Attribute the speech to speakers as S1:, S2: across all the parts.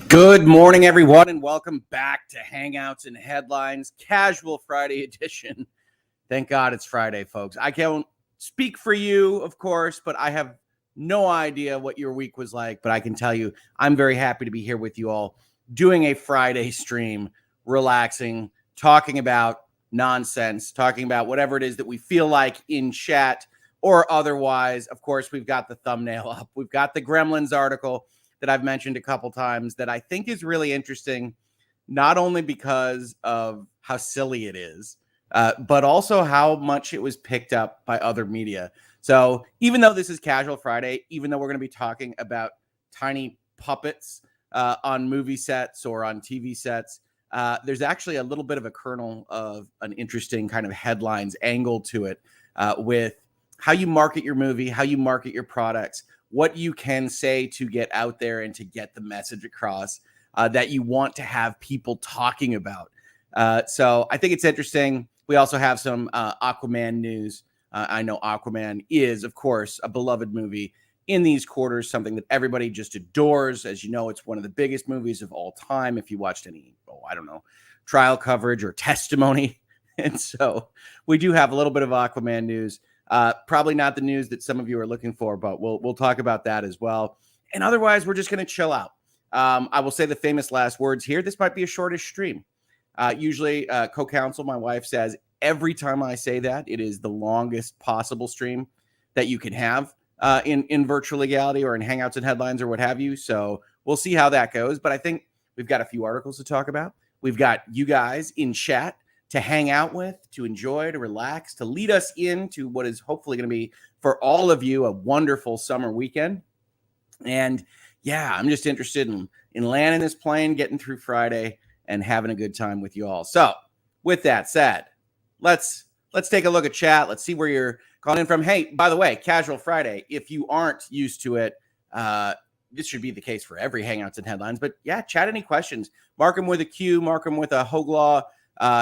S1: Good morning, everyone, and welcome back to Hangouts and Headlines, Casual Friday edition. Thank God it's Friday, folks. I can't speak for you, of course, but I have no idea what your week was like. But I can tell you, I'm very happy to be here with you all, doing a Friday stream, relaxing, talking about nonsense, talking about whatever it is that we feel like in chat or otherwise. Of course, we've got the thumbnail up. We've got the Gremlins article that I've mentioned a couple times that I think is really interesting, not only because of how silly it is, but also how much it was picked up by other media. So even though this is Casual Friday, even though we're going to be talking about tiny puppets on movie sets or on TV sets, there's actually a little bit of a kernel of an interesting kind of headlines angle to it with how you market your movie, how you market your products, what you can say to get out there and to get the message across that you want to have people talking about. So I think it's interesting. We also have some Aquaman news. I know Aquaman is, of course, a beloved movie in these quarters, something that everybody just adores. As you know, it's one of the biggest movies of all time. If you watched any, trial coverage or testimony. And so we do have a little bit of Aquaman news. Probably not the news that some of you are looking for, but we'll talk about that as well. And otherwise, we're just going to chill out. I will say the famous last words here. This might be a shortish stream. Usually, co-counsel, my wife, says every time I say that, it is the longest possible stream that you can have in virtual legality or in Hangouts and Headlines or what have you. So we'll see how that goes. But I think we've got a few articles to talk about. We've got you guys in chat to hang out with, to enjoy, to relax, to lead us into what is hopefully going to be, for all of you, a wonderful summer weekend. And yeah, I'm just interested in landing this plane, getting through Friday, and having a good time with you all. So with that said, let's take a look at chat. Let's see where you're calling in from. Hey, by the way, Casual Friday, if you aren't used to it, this should be the case for every Hangouts and Headlines. But yeah, chat any questions. Mark them with a Q, mark them with a Hoeg Law.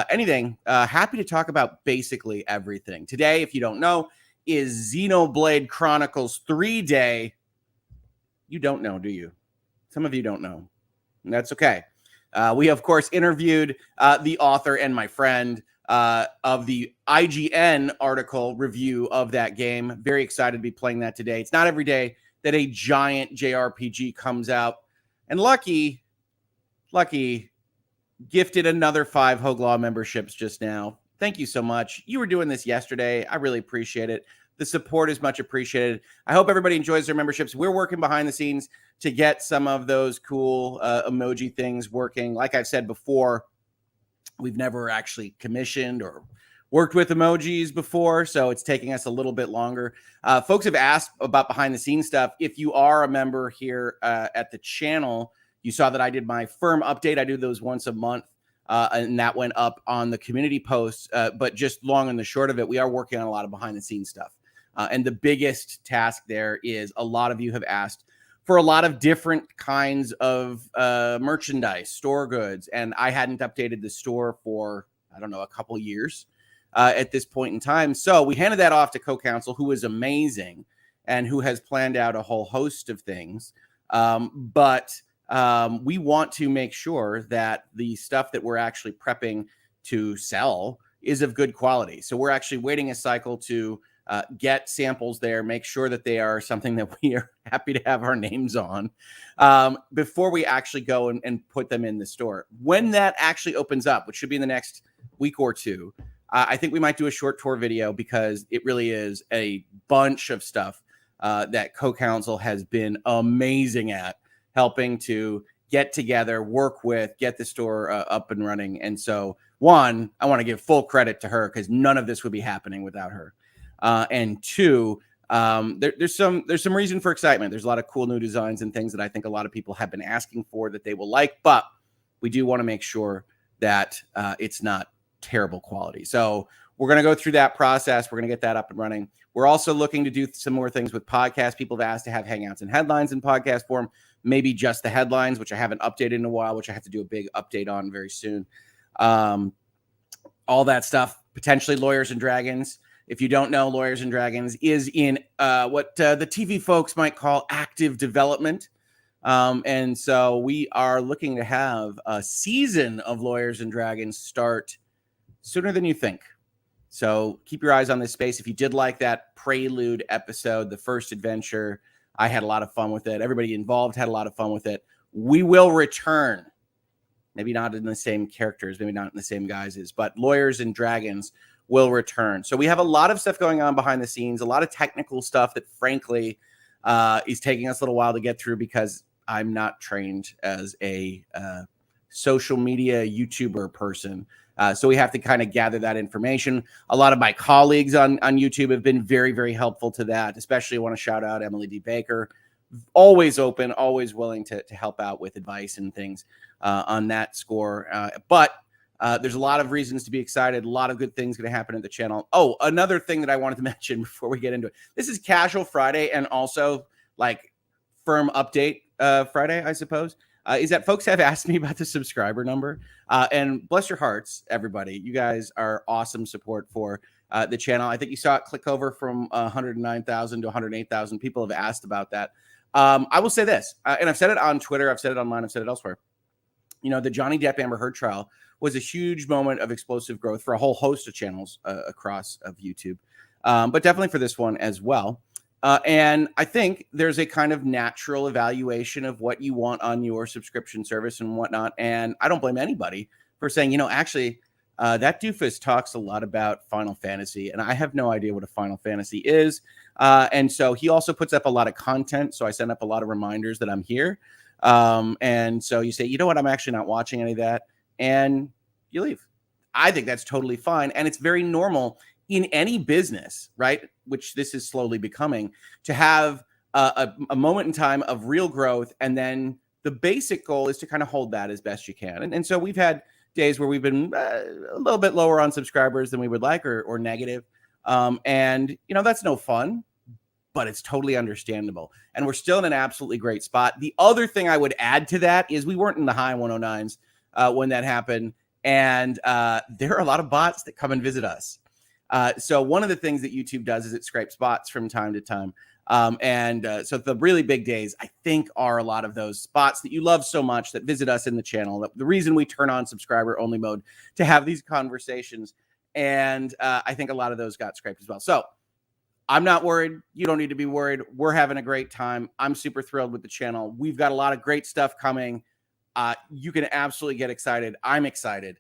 S1: Anything. Happy to talk about basically everything. Today, if you don't know, is Xenoblade Chronicles 3 Day. You don't know, do you? Some of you don't know. And that's okay. We, of course, interviewed the author and my friend of the IGN article review of that game. Very excited to be playing that today. It's not every day that a giant JRPG comes out. And Lucky gifted another 5 Hoeg Law memberships just now. Thank you so much. You were doing this yesterday. I really appreciate it. The support is much appreciated. I hope everybody enjoys their memberships. We're working behind the scenes to get some of those cool emoji things working. Like I've said before, we've never actually commissioned or worked with emojis before, so it's taking us a little bit longer. Folks have asked about behind the scenes stuff. If you are a member here at the channel, you saw that I did my firm update. I do those once a month, and that went up on the community posts. But just long and the short of it, we are working on a lot of behind-the-scenes stuff. And the biggest task there is a lot of you have asked for a lot of different kinds of merchandise, store goods. And I hadn't updated the store for, a couple years at this point in time. So we handed that off to co-counsel, who is amazing and who has planned out a whole host of things. But we want to make sure that the stuff that we're actually prepping to sell is of good quality. So we're actually waiting a cycle to get samples there, make sure that they are something that we are happy to have our names on before we actually go and put them in the store. When that actually opens up, which should be in the next week or two, I think we might do a short tour video, because it really is a bunch of stuff that co-counsel has been amazing at helping to get together, work with, get the store up and running. And so, one, I want to give full credit to her, because none of this would be happening without her. And two, there's some reason for excitement. There's a lot of cool new designs and things that I think a lot of people have been asking for that they will like, but we do want to make sure that it's not terrible quality. So we're going to go through that process. We're going to get that up and running. We're also looking to do some more things with podcasts. People have asked to have Hangouts and Headlines in podcast form, maybe just the headlines, which I haven't updated in a while, which I have to do a big update on very soon. All that stuff, potentially Lawyers and Dragons. If you don't know, Lawyers and Dragons is in what the TV folks might call active development. And so we are looking to have a season of Lawyers and Dragons start sooner than you think. So keep your eyes on this space. If you did like that prelude episode, the first adventure, I had a lot of fun with it. Everybody involved had a lot of fun with it. We will return. Maybe not in the same characters, maybe not in the same guises, but Lawyers and Dragons will return. So we have a lot of stuff going on behind the scenes, a lot of technical stuff that frankly is taking us a little while to get through because I'm not trained as a social media YouTuber person. So we have to kind of gather that information. A lot of my colleagues on YouTube have been very, very helpful to that. Especially I want to shout out Emily D. Baker. Always open, always willing to help out with advice and things on that score. But there's a lot of reasons to be excited. A lot of good things going to happen at the channel. Oh, another thing that I wanted to mention before we get into it. This is Casual Friday and also like firm update Friday, I suppose. Is that folks have asked me about the subscriber number. And bless your hearts, everybody. You guys are awesome support for the channel. I think you saw it click over from 109,000 to 108,000. People have asked about that. I will say this, and I've said it on Twitter. I've said it online. I've said it elsewhere. You know, the Johnny Depp Amber Heard trial was a huge moment of explosive growth for a whole host of channels across of YouTube, but definitely for this one as well. And I think there's a kind of natural evaluation of what you want on your subscription service and whatnot. And I don't blame anybody for saying, you know, actually, that doofus talks a lot about Final Fantasy, and I have no idea what a Final Fantasy is. And so he also puts up a lot of content. So I send up a lot of reminders that I'm here. And so you say, you know what, I'm actually not watching any of that. And you leave. I think that's totally fine. And it's very normal in any business, right? Which this is slowly becoming, to have a moment in time of real growth. And then the basic goal is to kind of hold that as best you can. And so we've had days where we've been a little bit lower on subscribers than we would like or negative. And, you know, that's no fun, but it's totally understandable. And we're still in an absolutely great spot. The other thing I would add to that is we weren't in the high 109s when that happened. And there are a lot of bots that come and visit us. So one of the things that YouTube does is it scrapes bots from time to time. So the really big days, I think, are a lot of those spots that you love so much that visit us in the channel. The reason we turn on subscriber only mode to have these conversations. And I think a lot of those got scraped as well. So I'm not worried. You don't need to be worried. We're having a great time. I'm super thrilled with the channel. We've got a lot of great stuff coming. You can absolutely get excited. I'm excited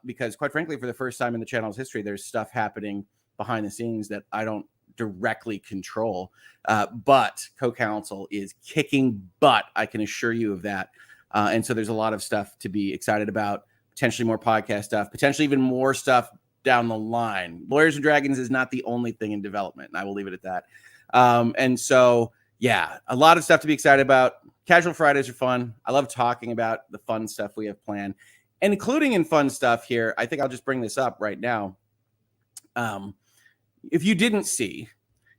S1: because, quite frankly, for the first time in the channel's history, there's stuff happening behind the scenes that I don't directly control. But co-counsel is kicking butt. I can assure you of that. And so there's a lot of stuff to be excited about, potentially more podcast stuff, potentially even more stuff down the line. Lawyers and Dragons is not the only thing in development, and I will leave it at that. And so, yeah, a lot of stuff to be excited about. Casual Fridays are fun. I love talking about the fun stuff we have planned, and including in fun stuff here. I think I'll just bring this up right now. If you didn't see,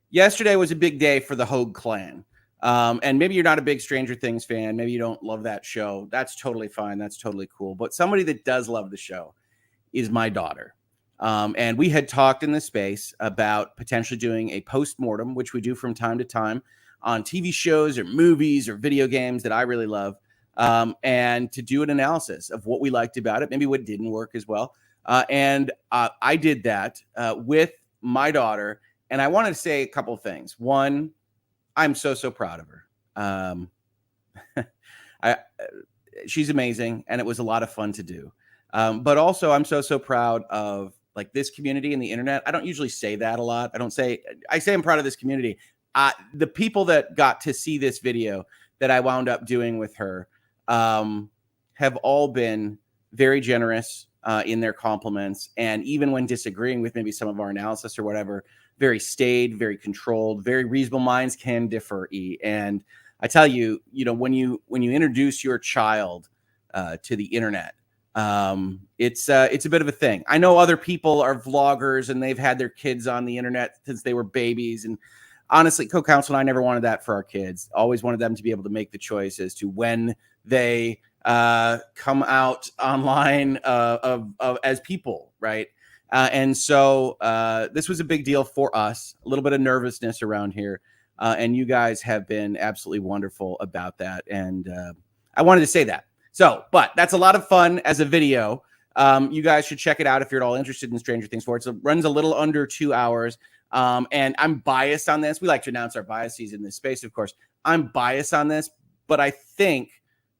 S1: yesterday was a big day for the Hoeg clan. And maybe you're not a big Stranger Things fan. Maybe you don't love that show. That's totally fine. That's totally cool. But somebody that does love the show is my daughter. And we had talked in this space about potentially doing a post-mortem, which we do from time to time on TV shows or movies or video games that I really love, and to do an analysis of what we liked about it, maybe what didn't work as well. And I did that with my daughter, and I wanted to say a couple of things. One, I'm so proud of her. She's amazing, and it was a lot of fun to do. But also, I'm so proud of like this community and the internet. I don't usually say that a lot. I say I'm proud of this community. The people that got to see this video that I wound up doing with her have all been very generous in their compliments. And even when disagreeing with maybe some of our analysis or whatever, very staid, very controlled, very reasonable minds can differ. And I tell you, when you introduce your child to the internet, it's a bit of a thing. I know other people are vloggers and they've had their kids on the internet since they were babies. And honestly, co-counsel and I never wanted that for our kids. Always wanted them to be able to make the choice as to when they come out online as people, right? And so this was a big deal for us. A little bit of nervousness around here. and you guys have been absolutely wonderful about that. And I wanted to say that. So, but that's a lot of fun as a video. You guys should check it out if you're at all interested in Stranger Things 4. It runs a little under 2 hours. And I'm biased on this. We like to announce our biases in this space, of course. I'm biased on this, but I think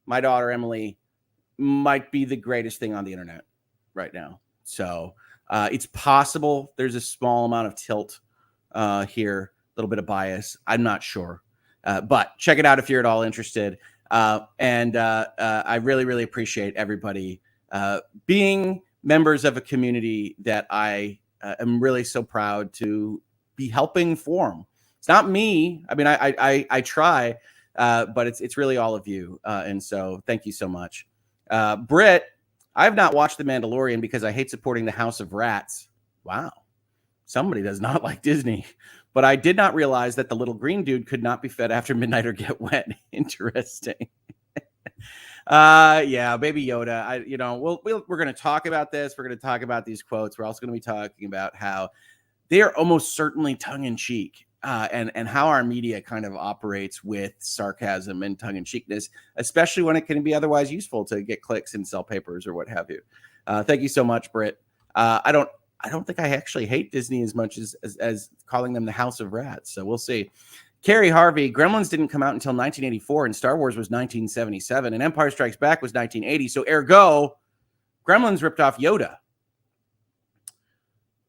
S1: my daughter Emily might be the greatest thing on the internet right now. So it's possible there's a small amount of tilt here, a little bit of bias. I'm not sure. But check it out if you're at all interested. And I really, really appreciate everybody being members of a community that I am really so proud to be helping form. It's not me. I mean, I try, but it's really all of you. And so thank you so much. Britt, I have not watched The Mandalorian because I hate supporting the House of Rats. Wow. Somebody does not like Disney. But I did not realize that the little green dude could not be fed after midnight or get wet. Interesting. Yeah, Baby Yoda. We're going to talk about this. We're going to talk about these quotes. We're also going to be talking about how they are almost certainly tongue-in-cheek, and how our media kind of operates with sarcasm and tongue-in-cheekness, especially when it can be otherwise useful to get clicks and sell papers or what have you. Thank you so much, Britt. I don't think I actually hate Disney as much as calling them the House of Rats. So we'll see. Carrie Harvey, Gremlins didn't come out until 1984, and Star Wars was 1977, and Empire Strikes Back was 1980. So ergo, Gremlins ripped off Yoda.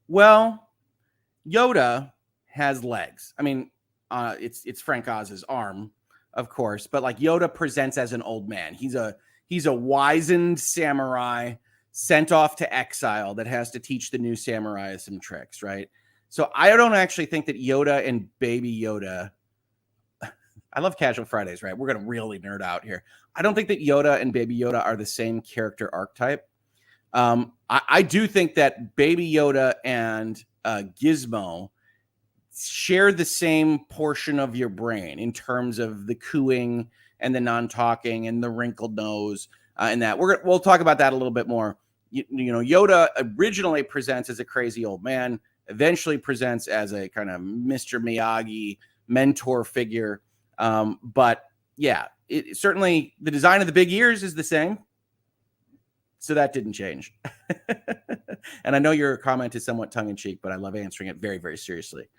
S1: Well, Yoda has legs. I mean, it's Frank Oz's arm, of course, but like Yoda presents as an old man. He's a wizened samurai sent off to exile that has to teach the new samurai some tricks, right? So I don't actually think that Yoda and Baby Yoda, I love Casual Fridays, right? We're going to really nerd out here. I don't think that Yoda and Baby Yoda are the same character archetype. I do think that Baby Yoda and Gizmo share the same portion of your brain in terms of the cooing and the non-talking and the wrinkled nose and that. We'll talk about that a little bit more. You know, Yoda originally presents as a crazy old man, eventually presents as a kind of Mr. Miyagi mentor figure. But yeah, certainly the design of the big ears is the same. So that didn't change. And I know your comment is somewhat tongue-in-cheek, but I love answering it very, very seriously.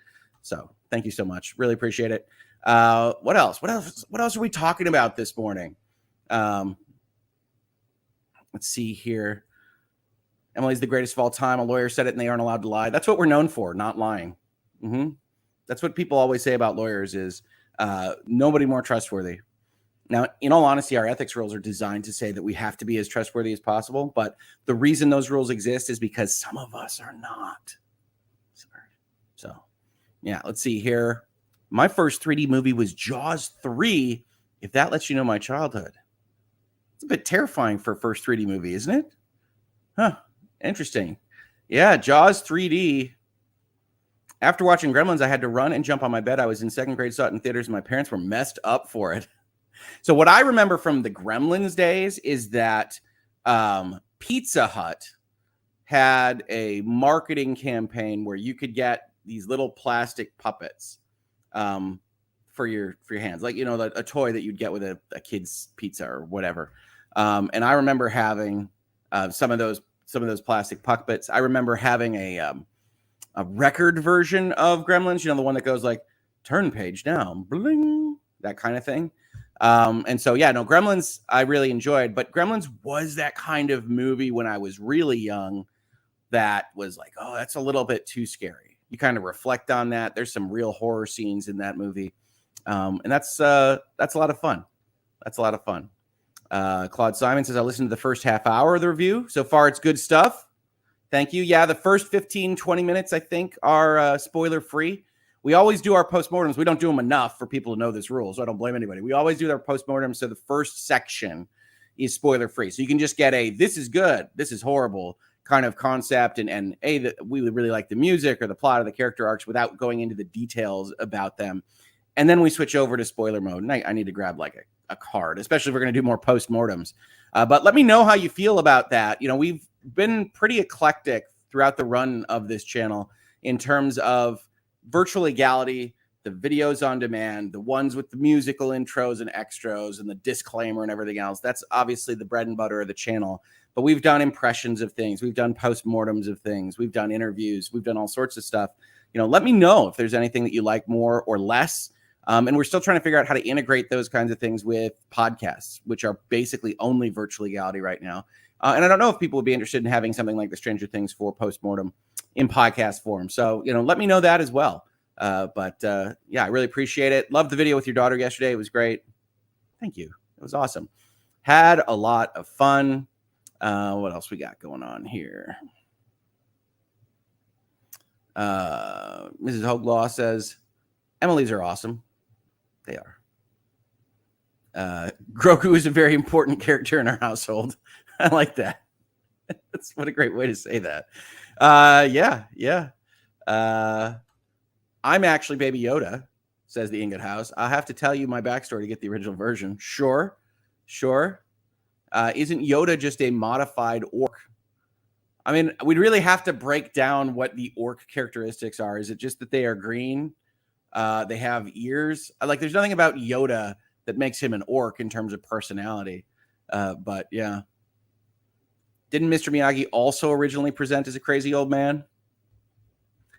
S1: So thank you so much. Really appreciate it. What else? What else are we talking about this morning? Let's see here. Emily's the greatest of all time. A lawyer said it and they aren't allowed to lie. That's what we're known for, not lying. That's what people always say about lawyers is nobody more trustworthy. Now, in all honesty, our ethics rules are designed to say that we have to be as trustworthy as possible. But the reason those rules exist is because some of us are not. So, yeah, let's see here. My first 3D movie was Jaws 3, if that lets you know my childhood. It's a bit terrifying for a first 3D movie, isn't it? Huh. Interesting. Yeah, Jaws 3D. After watching Gremlins, I had to run and jump on my bed. I was in second grade, saw it in theaters, and my parents were messed up for it. So what I remember from the Gremlins days is that Pizza Hut had a marketing campaign where you could get these little plastic puppets for your hands, like, you know, a toy that you'd get with a kid's pizza or whatever. And I remember having some of those plastic puppets. I remember having a record version of Gremlins, you know, the one that goes like turn page down, bling, that kind of thing. And so, yeah, no, Gremlins I really enjoyed, but Gremlins was that kind of movie when I was really young that was like, oh, that's a little bit too scary. You kind of reflect on that. There's some real horror scenes in that movie. And that's a lot of fun. That's a lot of fun. Claude Simon says, I listened to the first half hour of the review. So far, it's good stuff. Thank you. Yeah, the first 15, 20 minutes, I think, are spoiler-free. We always do our postmortems. We don't do them enough for people to know this rule, so I don't blame anybody. We always do our postmortems, so the first section is spoiler-free. So you can just get a, this is good, this is horrible kind of concept, and we would really like the music or the plot or the character arcs without going into the details about them. And then we switch over to spoiler mode, and I need to grab like a card, especially if we're going to do more postmortems. But let me know how you feel about that. You know, we've been pretty eclectic throughout the run of this channel in terms of virtual legality, the videos on demand, the ones with the musical intros and extras and the disclaimer and everything else. That's obviously the bread and butter of the channel. But we've done impressions of things. We've done postmortems of things. We've done interviews. We've done all sorts of stuff. Let me know if there's anything that you like more or less. And we're still trying to figure out how to integrate those kinds of things with podcasts, which are basically only virtual legality right now. And I don't know if people would be interested in having something like the Stranger Things 4 postmortem in podcast form. So, let me know that as well. But I really appreciate it. Loved the video with your daughter yesterday. It was great. Thank you. It was awesome. Had a lot of fun. What else we got going on here? Mrs. Hoeg Law says, Emily's are awesome. They are. Grogu is a very important character in our household. I like that. That's what a great way to say that. Yeah. I'm actually Baby Yoda, says the Ingot House. I'll have to tell you my backstory to get the original version. Sure. Isn't Yoda just a modified orc? I mean, we'd really have to break down what the orc characteristics are. Is it just that they are green? They have ears? There's nothing about Yoda that makes him an orc in terms of personality. But yeah. Didn't Mr. Miyagi also originally present as a crazy old man?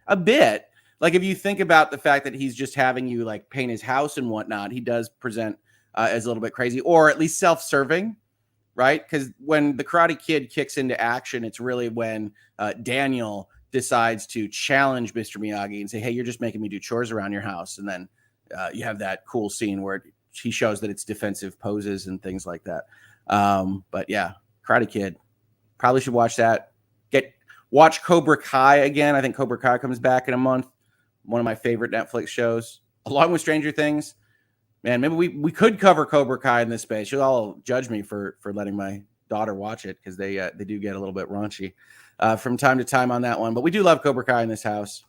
S1: A bit. If you think about the fact that he's just having you paint his house and whatnot, he does present as a little bit crazy, or at least self-serving, right? Because when the Karate Kid kicks into action, it's really when Daniel decides to challenge Mr. Miyagi and say, hey, you're just making me do chores around your house. And then you have that cool scene where he shows that it's defensive poses and things like that. But yeah, Karate Kid. Probably should watch that. Watch Cobra Kai again. I think Cobra Kai comes back in a month. One of my favorite Netflix shows, along with Stranger Things. Man, maybe we could cover Cobra Kai in this space. You'll all judge me for letting my daughter watch it because they do get a little bit raunchy from time to time on that one. But we do love Cobra Kai in this house.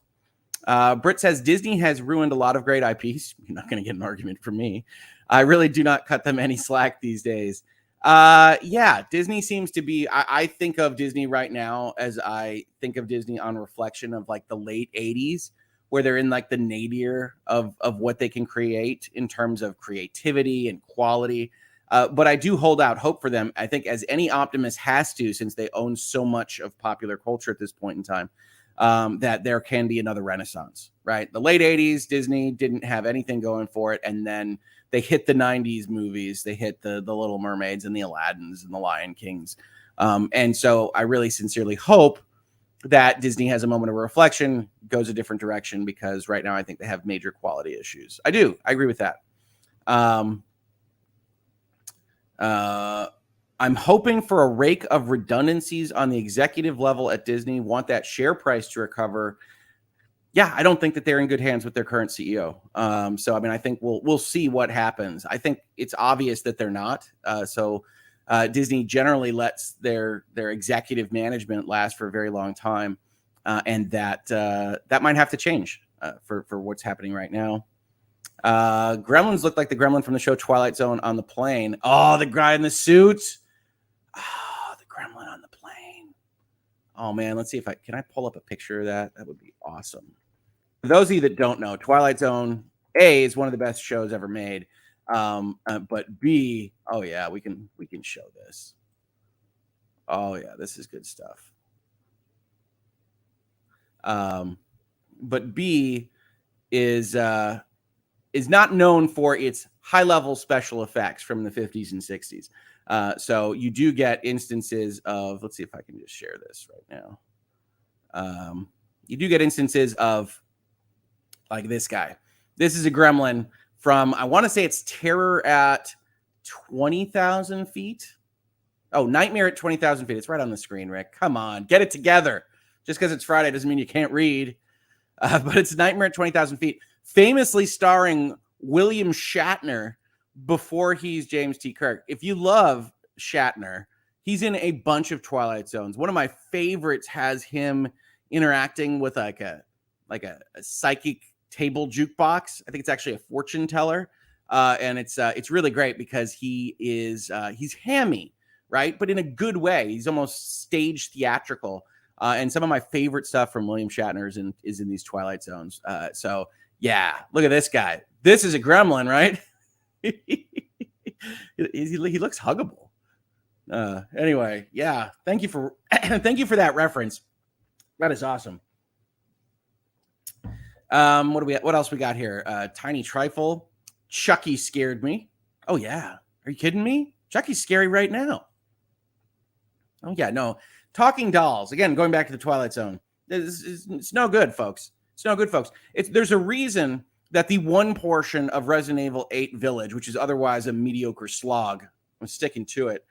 S1: Britt says Disney has ruined a lot of great IPs. You're not going to get an argument from me. I really do not cut them any slack these days. Disney seems to be, I think of Disney right now as I think of Disney on reflection of the late 80s, where they're in the nadir of what they can create in terms of creativity and quality. But I do hold out hope for them. I think as any optimist has to, since they own so much of popular culture at this point in time, that there can be another renaissance, right? The late 80s, Disney didn't have anything going for it. And then they hit the 90s movies. They hit the Little Mermaids and the Aladdins and the Lion Kings. And so I really sincerely hope that Disney has a moment of reflection, goes a different direction, because right now I think they have major quality issues. I agree with that. I'm hoping for a rake of redundancies on the executive level at Disney. Want that share price to recover. Yeah, I don't think that they're in good hands with their current CEO. So, I mean, I think we'll see what happens. I think it's obvious that they're not. Disney generally lets their executive management last for a very long time, and that might have to change for what's happening right now. Gremlins look like the gremlin from the show Twilight Zone on the plane. Oh, the guy in the suit. Oh, the gremlin on the plane. Oh man, let's see if can I pull up a picture of that? That would be awesome. For those of you that don't know, Twilight Zone A is one of the best shows ever made. But B, oh yeah, we can show this. Oh yeah, this is good stuff. But B is not known for its high-level special effects from the 50s and 60s. So you do get instances of, let's see if I can just share this right now. You do get instances of like this guy. This is a gremlin from, I want to say it's Terror at 20,000 feet. Oh, Nightmare at 20,000 feet. It's right on the screen, Rick. Come on, get it together. Just because it's Friday doesn't mean you can't read. But it's Nightmare at 20,000 feet. Famously starring William Shatner before he's James T. Kirk. If you love Shatner, he's in a bunch of Twilight Zones. One of my favorites has him interacting with like a psychic table jukebox. I think it's actually a fortune teller. And it's really great because he's hammy, right? But in a good way. He's almost stage theatrical. And some of my favorite stuff from William Shatner is in these Twilight Zones. So yeah, look at this guy. This is a gremlin, right? he looks huggable. Anyway, yeah. Thank you for thank you for that reference. That is awesome. What else we got here? Tiny Trifle. Chucky scared me. Oh yeah. Are you kidding me? Chucky's scary right now. Oh yeah, no. Talking dolls. Again, going back to the Twilight Zone. It's no good, folks. It's no good, folks. There's a reason that the one portion of Resident Evil 8 Village, which is otherwise a mediocre slog, I'm sticking to it,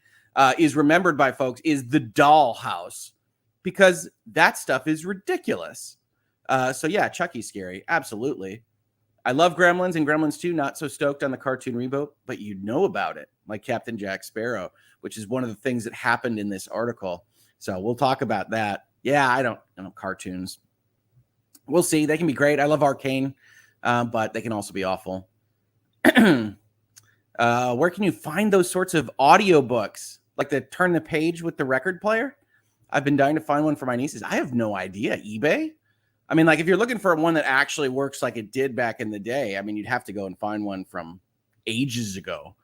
S1: is remembered by folks, is the doll house, because that stuff is ridiculous. So yeah, Chucky's scary. Absolutely. I love Gremlins and Gremlins 2. Not so stoked on the cartoon reboot, but you know about it, like Captain Jack Sparrow, which is one of the things that happened in this article. So we'll talk about that. Yeah, I don't know, cartoons. We'll see. They can be great. I love Arcane, but they can also be awful. Where can you find those sorts of audiobooks, like the turn the page with the record player? I've been dying to find one for my nieces. I have no idea. eBay? I mean, like, if you're looking for one that actually works like it did back in the day, I mean, you'd have to go and find one from ages ago,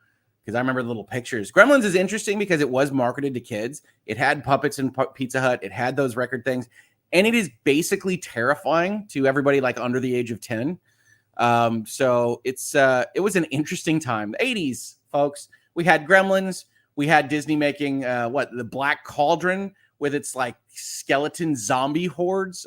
S1: because I remember the little pictures. Gremlins is interesting because it was marketed to kids. It had puppets and Pizza Hut. It had those record things. And it is basically terrifying to everybody like under the age of 10. So it was an interesting time. The 80s, folks. We had Gremlins. We had Disney making the Black Cauldron with its like skeleton zombie hordes.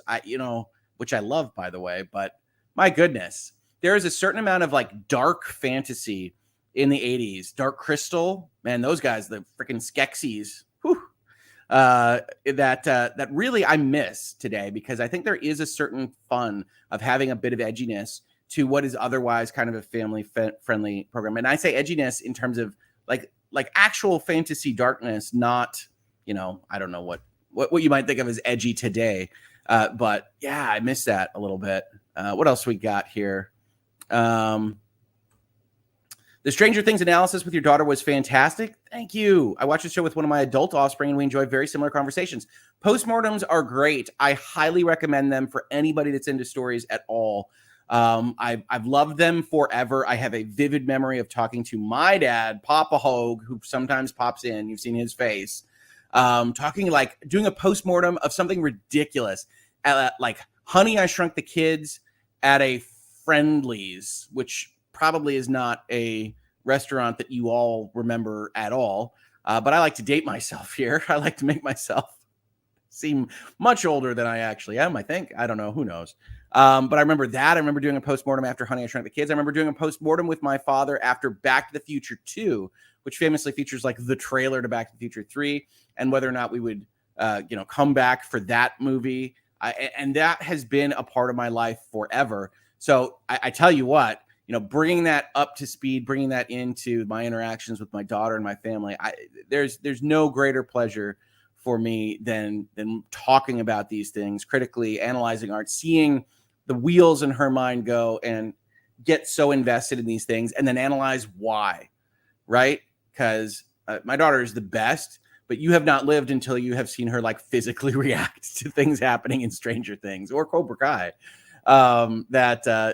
S1: Which I love, by the way, but my goodness, there is a certain amount of like dark fantasy in the 80s. Dark Crystal, man, those guys, the freaking Skeksis, that really I miss today, because I think there is a certain fun of having a bit of edginess to what is otherwise kind of a family friendly program. And I say edginess in terms of like actual fantasy darkness, not, I don't know what you might think of as edgy today. But yeah, I miss that a little bit. What else we got here? The Stranger Things analysis with your daughter was fantastic. Thank you. I watched the show with one of my adult offspring, and we enjoyed very similar conversations. Postmortems are great. I highly recommend them for anybody that's into stories at all. I've loved them forever. I have a vivid memory of talking to my dad, Papa Hoeg, who sometimes pops in. You've seen his face. Talking like doing a postmortem of something ridiculous, like Honey, I Shrunk the Kids at a Friendly's, which probably is not a restaurant that you all remember at all. But I like to date myself here. I like to make myself seem much older than I actually am, I think. I don't know. Who knows? But I remember that. I remember doing a postmortem after Honey, I Shrunk the Kids. I remember doing a postmortem with my father after Back to the Future 2, which famously features like the trailer to Back to the Future 3 and whether or not we would, come back for that movie. And that has been a part of my life forever. So I tell you what, bringing that up to speed, bringing that into my interactions with my daughter and my family, there's no greater pleasure for me than talking about these things, critically analyzing art, seeing the wheels in her mind go and get so invested in these things and then analyze why, right? Because my daughter is the best, but you have not lived until you have seen her like physically react to things happening in Stranger Things or Cobra Kai.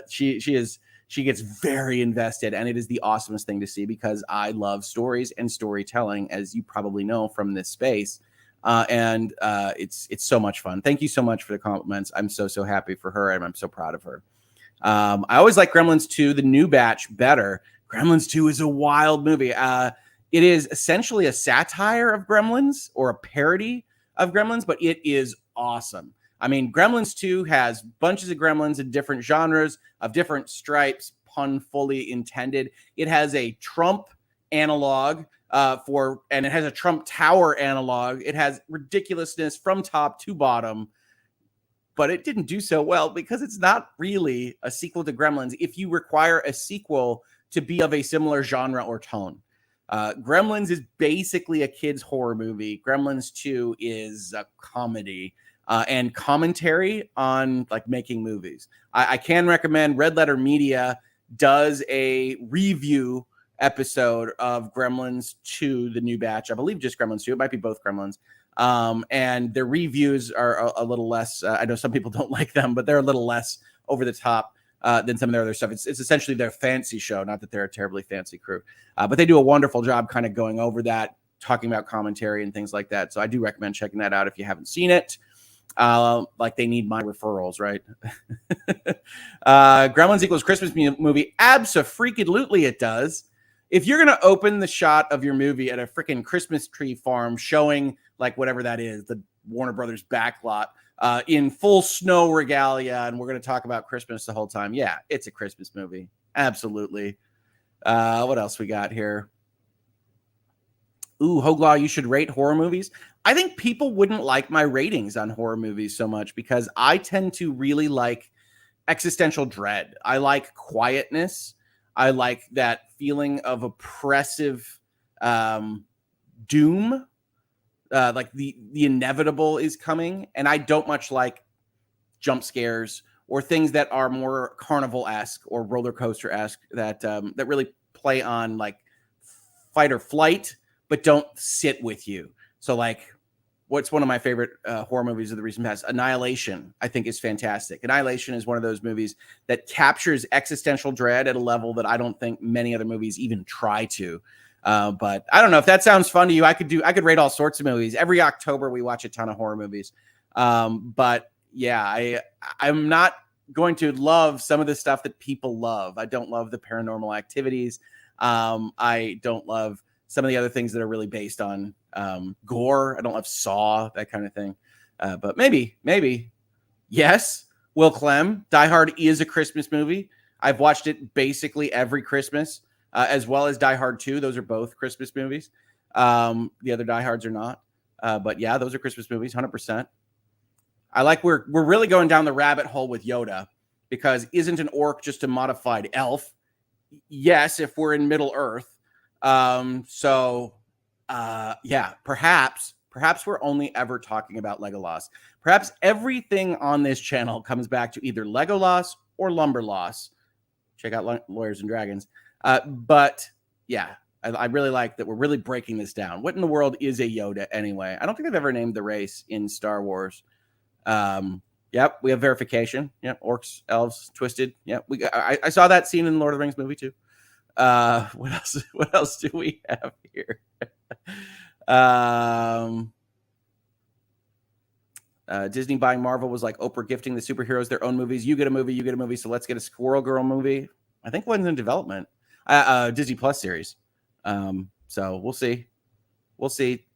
S1: She gets very invested, and it is the awesomest thing to see, because I love stories and storytelling, as you probably know from this space. And it's so much fun. Thank you so much for the compliments. I'm so happy for her, and I'm so proud of her. I always like Gremlins 2, the new batch, better. Gremlins 2 is a wild movie. It is essentially a satire of Gremlins, or a parody of Gremlins, but it is awesome. I mean, Gremlins 2 has bunches of gremlins in different genres, of different stripes, pun fully intended. It has a Trump analog and it has a Trump Tower analog. It has ridiculousness from top to bottom, but it didn't do so well because it's not really a sequel to Gremlins. If you require a sequel to be of a similar genre or tone, Gremlins is basically a kid's horror movie. Gremlins 2 is a comedy and commentary on like making movies. I can recommend Red Letter Media does a review episode of Gremlins 2, the new batch. I believe just Gremlins 2. It might be both Gremlins. And their reviews are a little less. I know some people don't like them, but they're a little less over the top than some of their other stuff. It's essentially their fancy show. Not that they're a terribly fancy crew, but they do a wonderful job kind of going over that, talking about commentary and things like that. So I do recommend checking that out if you haven't seen it. Like they need my referrals, right? Gremlins equals Christmas movie. Abso-freaking-lutely it does. If you're going to open the shot of your movie at a freaking Christmas tree farm showing like whatever that is, the Warner Brothers backlot, in full snow regalia, and we're going to talk about Christmas the whole time. Yeah, it's a Christmas movie. Absolutely. What else we got here? Ooh, Hoeg Law, you should rate horror movies. I think people wouldn't like my ratings on horror movies so much because I tend to really like existential dread. I like quietness. I like that feeling of oppressive doom, like the inevitable is coming. And I don't much like jump scares or things that are more carnival-esque or roller coaster-esque that that really play on like fight or flight, but don't sit with you. So like what's one of my favorite horror movies of the recent past, Annihilation, I think is fantastic. Annihilation is one of those movies that captures existential dread at a level that I don't think many other movies even try to. But I don't know if that sounds fun to you. I could rate all sorts of movies. Every October we watch a ton of horror movies. But yeah, I'm not going to love some of the stuff that people love. I don't love the Paranormal Activities. I don't love some of the other things that are really based on gore. I don't love Saw, that kind of thing. But maybe. Yes, Will Clem, Die Hard is a Christmas movie. I've watched it basically every Christmas, as well as Die Hard 2. Those are both Christmas movies. The other Die Hards are not. But yeah, those are Christmas movies, 100%. I like we're really going down the rabbit hole with Yoda, because isn't an orc just a modified elf? Yes, if we're in Middle Earth. Yeah, perhaps we're only ever talking about Legolas. Perhaps everything on this channel comes back to either Legolas or Lumberloss. Check out Lawyers and Dragons. But yeah, I really like that we're really breaking this down. What in the world is a Yoda anyway? I don't think I've ever named the race in Star Wars. Yep, we have verification. Yep, orcs, elves, twisted. Yep, I saw that scene in the Lord of the Rings movie too. What else do we have here? Disney buying Marvel was like Oprah gifting the superheroes their own movies. You get a movie, so let's get a Squirrel Girl movie. I think one's in development. Disney Plus series. So we'll see.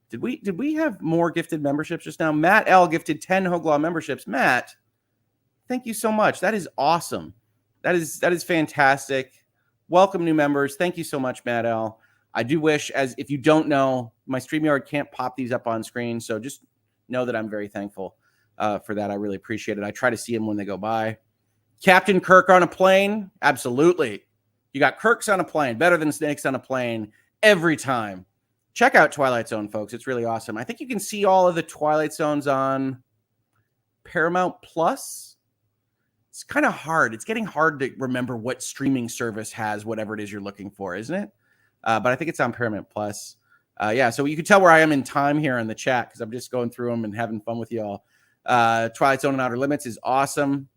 S1: Did we have more gifted memberships just now? Matt L gifted 10 Hoeg Law memberships. Matt, thank you so much. That is awesome. That is fantastic. Welcome new members. Thank you so much, Matt L. I do wish, as if you don't know, my StreamYard can't pop these up on screen. So just know that I'm very thankful for that. I really appreciate it. I try to see them when they go by. Captain Kirk on a plane. Absolutely. You got Kirks on a plane. Better than snakes on a plane every time. Check out Twilight Zone, folks. It's really awesome. I think you can see all of the Twilight Zones on Paramount Plus. It's kind of hard. It's getting hard to remember what streaming service has whatever it is you're looking for, isn't it? But I think it's on Paramount Plus. Yeah, so you can tell where I am in time here in the chat because I'm just going through them and having fun with y'all. Twilight Zone and Outer Limits is awesome.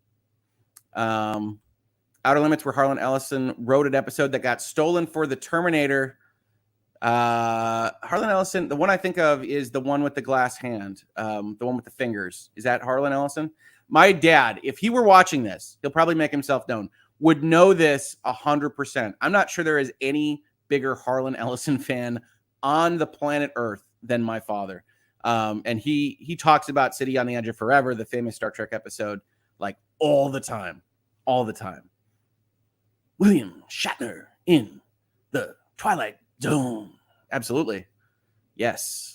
S1: Outer Limits, where Harlan Ellison wrote an episode that got stolen for the Terminator. Harlan Ellison, the one I think of is the one with the glass hand, the one with the fingers. Is that Harlan Ellison? My dad, if he were watching this, he'll probably make himself known, would know this 100%. I'm not sure there is any bigger Harlan Ellison fan on the planet Earth than my father. And he talks about City on the Edge of Forever, the famous Star Trek episode, like all the time. William Shatner in the Twilight Zone. Absolutely. Yes.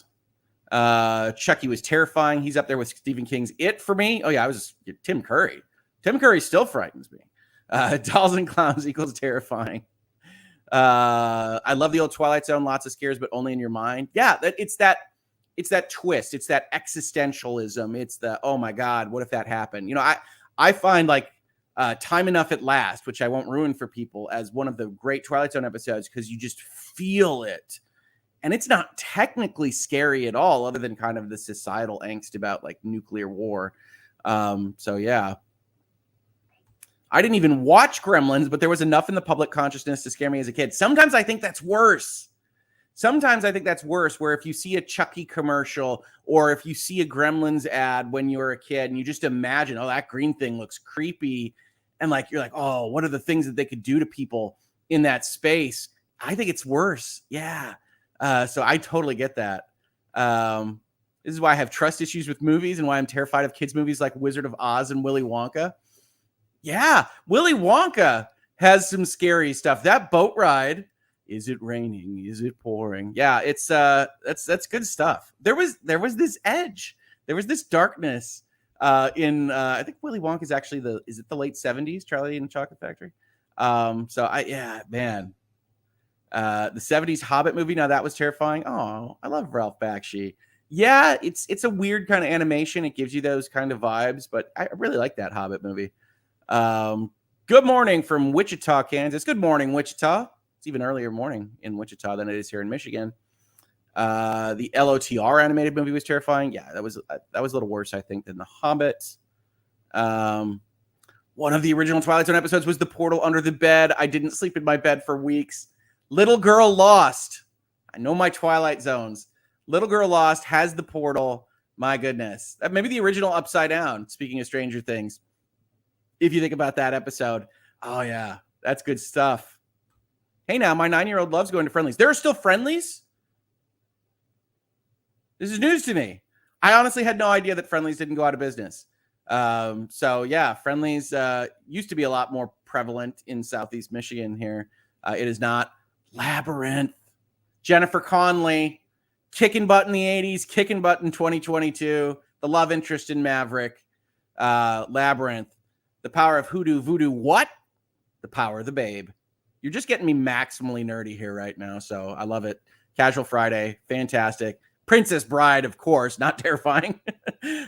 S1: Chucky was terrifying. He's up there with Stephen King's It for me. Oh yeah, I was Tim Curry. Tim Curry still frightens me. Dolls and Clowns equals terrifying. I love the old Twilight Zone. Lots of scares, but only in your mind. Yeah, it's that twist. It's that existentialism. It's the, oh my God, what if that happened? You know, I find like Time Enough at Last, which I won't ruin for people, as one of the great Twilight Zone episodes because you just feel it. And it's not technically scary at all, other than kind of the societal angst about like nuclear war. So yeah. I didn't even watch Gremlins, but there was enough in the public consciousness to scare me as a kid. Sometimes I think that's worse. Where if you see a Chucky commercial or if you see a Gremlins ad when you were a kid and you just imagine, oh, that green thing looks creepy. And like, you're like, oh, what are the things that they could do to people in that space? I think it's worse. Yeah. So I totally get that. This is why I have trust issues with movies and why I'm terrified of kids' movies like Wizard of Oz and Willy Wonka. Yeah, Willy Wonka has some scary stuff. That boat ride, is it raining? Is it pouring? Yeah, it's that's good stuff. There was this edge. There was this darkness in I think Willy Wonka is actually the late 70s, Charlie and the Chocolate Factory. The 70s Hobbit movie, now that was terrifying. Oh, I love Ralph Bakshi. Yeah, it's a weird kind of animation. It gives you those kind of vibes, but I really like that Hobbit movie. Good morning from Wichita, Kansas. Good morning, Wichita. It's even earlier morning in Wichita than it is here in Michigan. The LOTR animated movie was terrifying. Yeah, that was a little worse, I think, than The Hobbit. One of the original Twilight Zone episodes was The Portal Under the Bed. I didn't sleep in my bed for weeks. Little Girl Lost. I know my Twilight Zones. Little Girl Lost has the portal. My goodness. Maybe the original Upside Down, speaking of Stranger Things. If you think about that episode. Oh, yeah. That's good stuff. Hey, now, my 9-year-old loves going to Friendlies. There are still Friendlies? This is news to me. I honestly had no idea that Friendlies didn't go out of business. So, yeah, Friendlies used to be a lot more prevalent in Southeast Michigan here. It is not. Labyrinth. Jennifer Connelly. Kicking butt in the 80s. Kicking butt in 2022. The love interest in Maverick. Labyrinth. The power of hoodoo, voodoo, what? The power of the babe. You're just getting me maximally nerdy here right now, so I love it. Casual Friday, fantastic. Princess Bride, of course, not terrifying.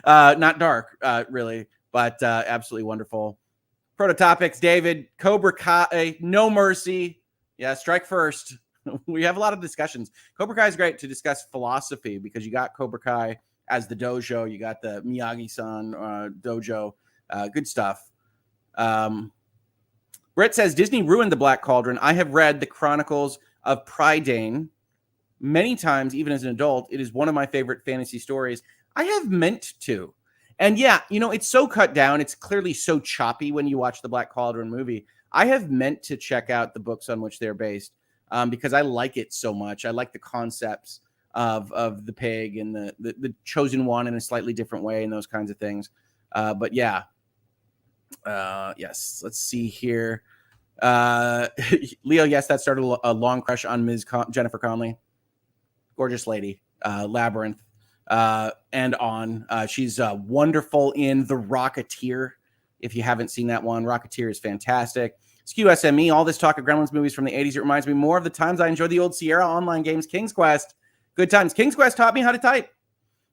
S1: Not dark, really, but absolutely wonderful. Prototopics, David, Cobra Kai, No Mercy. Yeah, strike first. We have a lot of discussions. Cobra Kai is great to discuss philosophy because you got Cobra Kai as the dojo. You got the Miyagi-san dojo. Good stuff. Brett says, Disney ruined the Black Cauldron. I have read the Chronicles of Prydain many times, even as an adult. It is one of my favorite fantasy stories. I have meant to. And yeah, it's so cut down. It's clearly so choppy when you watch the Black Cauldron movie. I have meant to check out the books on which they're based because I like it so much. I like the concepts of the pig and the chosen one in a slightly different way and those kinds of things. But yeah. Yes, let's see here. Leo, yes, that started a long crush on Jennifer Connelly. Gorgeous lady. Labyrinth. And on. She's wonderful in The Rocketeer. If you haven't seen that one, Rocketeer is fantastic. SKUSME, all this talk of Gremlins movies from the 80s. It reminds me more of the times I enjoyed the old Sierra online games, King's Quest. Good times. King's Quest taught me how to type.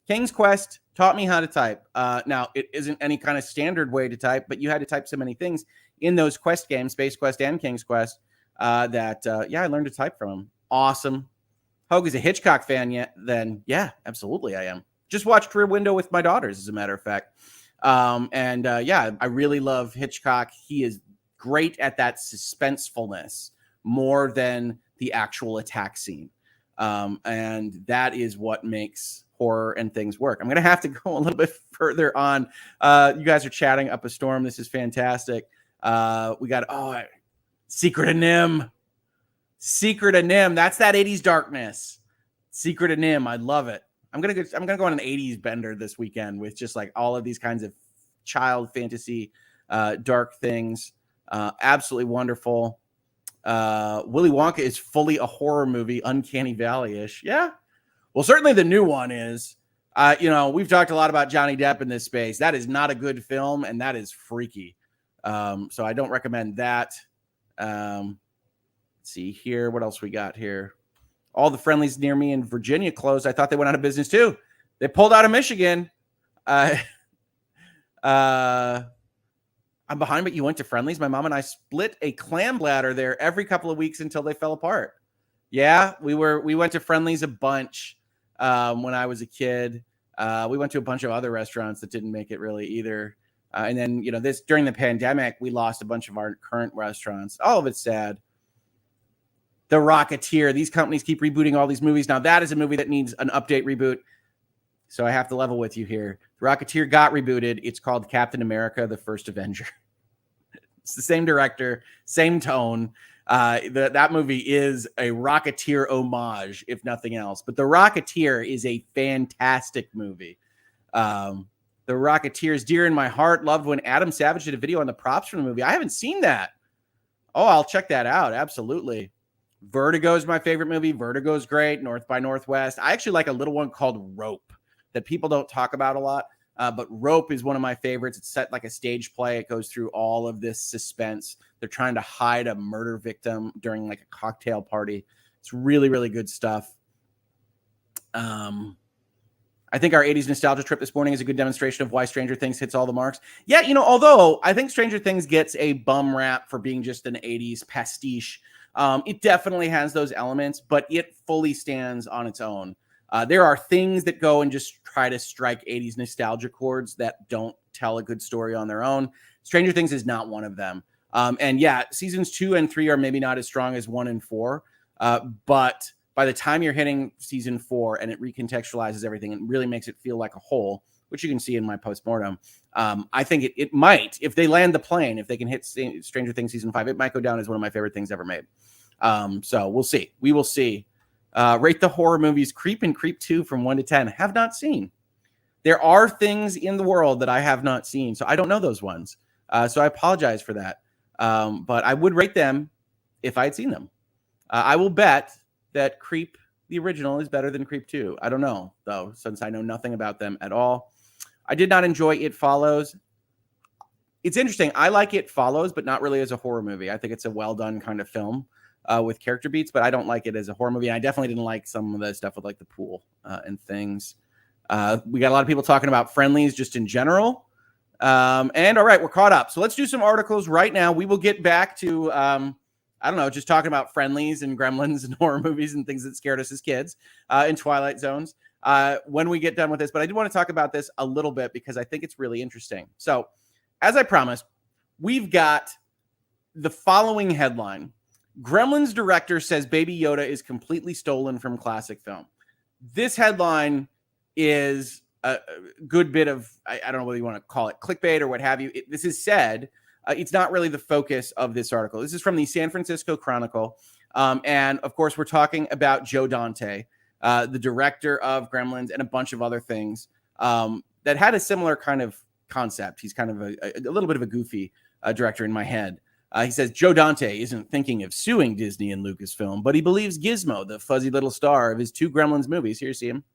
S1: King's Quest taught me how to type. Now, it isn't any kind of standard way to type, but you had to type so many things in those Quest games, Space Quest and King's Quest, that I learned to type from them. Awesome. Hoeg is a Hitchcock fan yet? Then, yeah, absolutely I am. Just watched Rear Window with my daughters, as a matter of fact. I really love Hitchcock. He is great at that suspensefulness more than the actual attack scene. And that is what makes horror and things work. I'm going to have to go a little bit further on. You guys are chatting up a storm. This is fantastic. We got, Secret of Nim. Secret of Nim. That's that 80s darkness. Secret of Nim. I love it. I'm going to go on an 80s bender this weekend with just like all of these kinds of child fantasy, dark things. Absolutely wonderful. Willy Wonka is fully a horror movie, Uncanny Valley-ish. Yeah. Well, certainly the new one is. We've talked a lot about Johnny Depp in this space. That is not a good film, and that is freaky. So I don't recommend that. Let's see here. What else we got here? All the Friendlies near me in Virginia closed. I thought they went out of business too. They pulled out of Michigan. I'm behind, but you went to Friendlies. My mom and I split a clam bladder there every couple of weeks until they fell apart. Yeah, we went to Friendly's a bunch when I was a kid. We went to a bunch of other restaurants that didn't make it really either. And then, this during the pandemic, we lost a bunch of our current restaurants. All of it's sad. The Rocketeer. These companies keep rebooting all these movies. Now, that is a movie that needs an update reboot. So I have to level with you here. The Rocketeer got rebooted. It's called Captain America, the First Avenger. It's the same director, same tone. That movie is a Rocketeer homage, if nothing else. But The Rocketeer is a fantastic movie. The Rocketeer is dear in my heart. Loved when Adam Savage did a video on the props from the movie. I haven't seen that. Oh, I'll check that out. Absolutely. Vertigo is my favorite movie. Vertigo is great. North by Northwest. I actually like a little one called Rope that people don't talk about a lot. But Rope is one of my favorites. It's set like a stage play. It goes through all of this suspense. They're trying to hide a murder victim during like a cocktail party. It's really, really good stuff. I think our 80s nostalgia trip this morning is a good demonstration of why Stranger Things hits all the marks. Yeah, although I think Stranger Things gets a bum rap for being just an 80s pastiche, it definitely has those elements, but it fully stands on its own. There are things that go and just try to strike 80s nostalgia chords that don't tell a good story on their own. Stranger Things is not one of them. And yeah, seasons 2 and 3 are maybe not as strong as 1 and 4. But by the time you're hitting season 4 and it recontextualizes everything and really makes it feel like a whole, which you can see in my postmortem, I think it might, if they land the plane, if they can hit Stranger Things season 5, it might go down as one of my favorite things ever made. So we'll see. We will see. Rate the horror movies Creep and Creep 2 from 1 to 10. Have not seen. There are things in the world that I have not seen, so I don't know those ones. So I apologize for that. But I would rate them if I had seen them. I will bet that Creep, the original, is better than Creep 2. I don't know, though, since I know nothing about them at all. I did not enjoy It Follows. It's interesting. I like It Follows, but not really as a horror movie. I think it's a well-done kind of film with character beats, but I don't like it as a horror movie. And I definitely didn't like some of the stuff with like the pool and things. We got a lot of people talking about Friendlies just in general. And all right, we're caught up. So let's do some articles right now. We will get back to, I don't know, just talking about Friendlies and Gremlins and horror movies and things that scared us as kids in Twilight Zones when we get done with this. But I do want to talk about this a little bit because I think it's really interesting. So as I promised, we've got the following headline. Gremlins director says Baby Yoda is completely stolen from classic film. This headline is a good bit of, I don't know whether you want to call it clickbait or what have you. This is said. It's not really the focus of this article. This is from the San Francisco Chronicle. And of course, we're talking about Joe Dante, the director of Gremlins and a bunch of other things that had a similar kind of concept. He's kind of a little bit of a goofy director in my head. He says Joe Dante isn't thinking of suing Disney and Lucasfilm, but he believes Gizmo, the fuzzy little star of his 2 Gremlins movies, here you see him,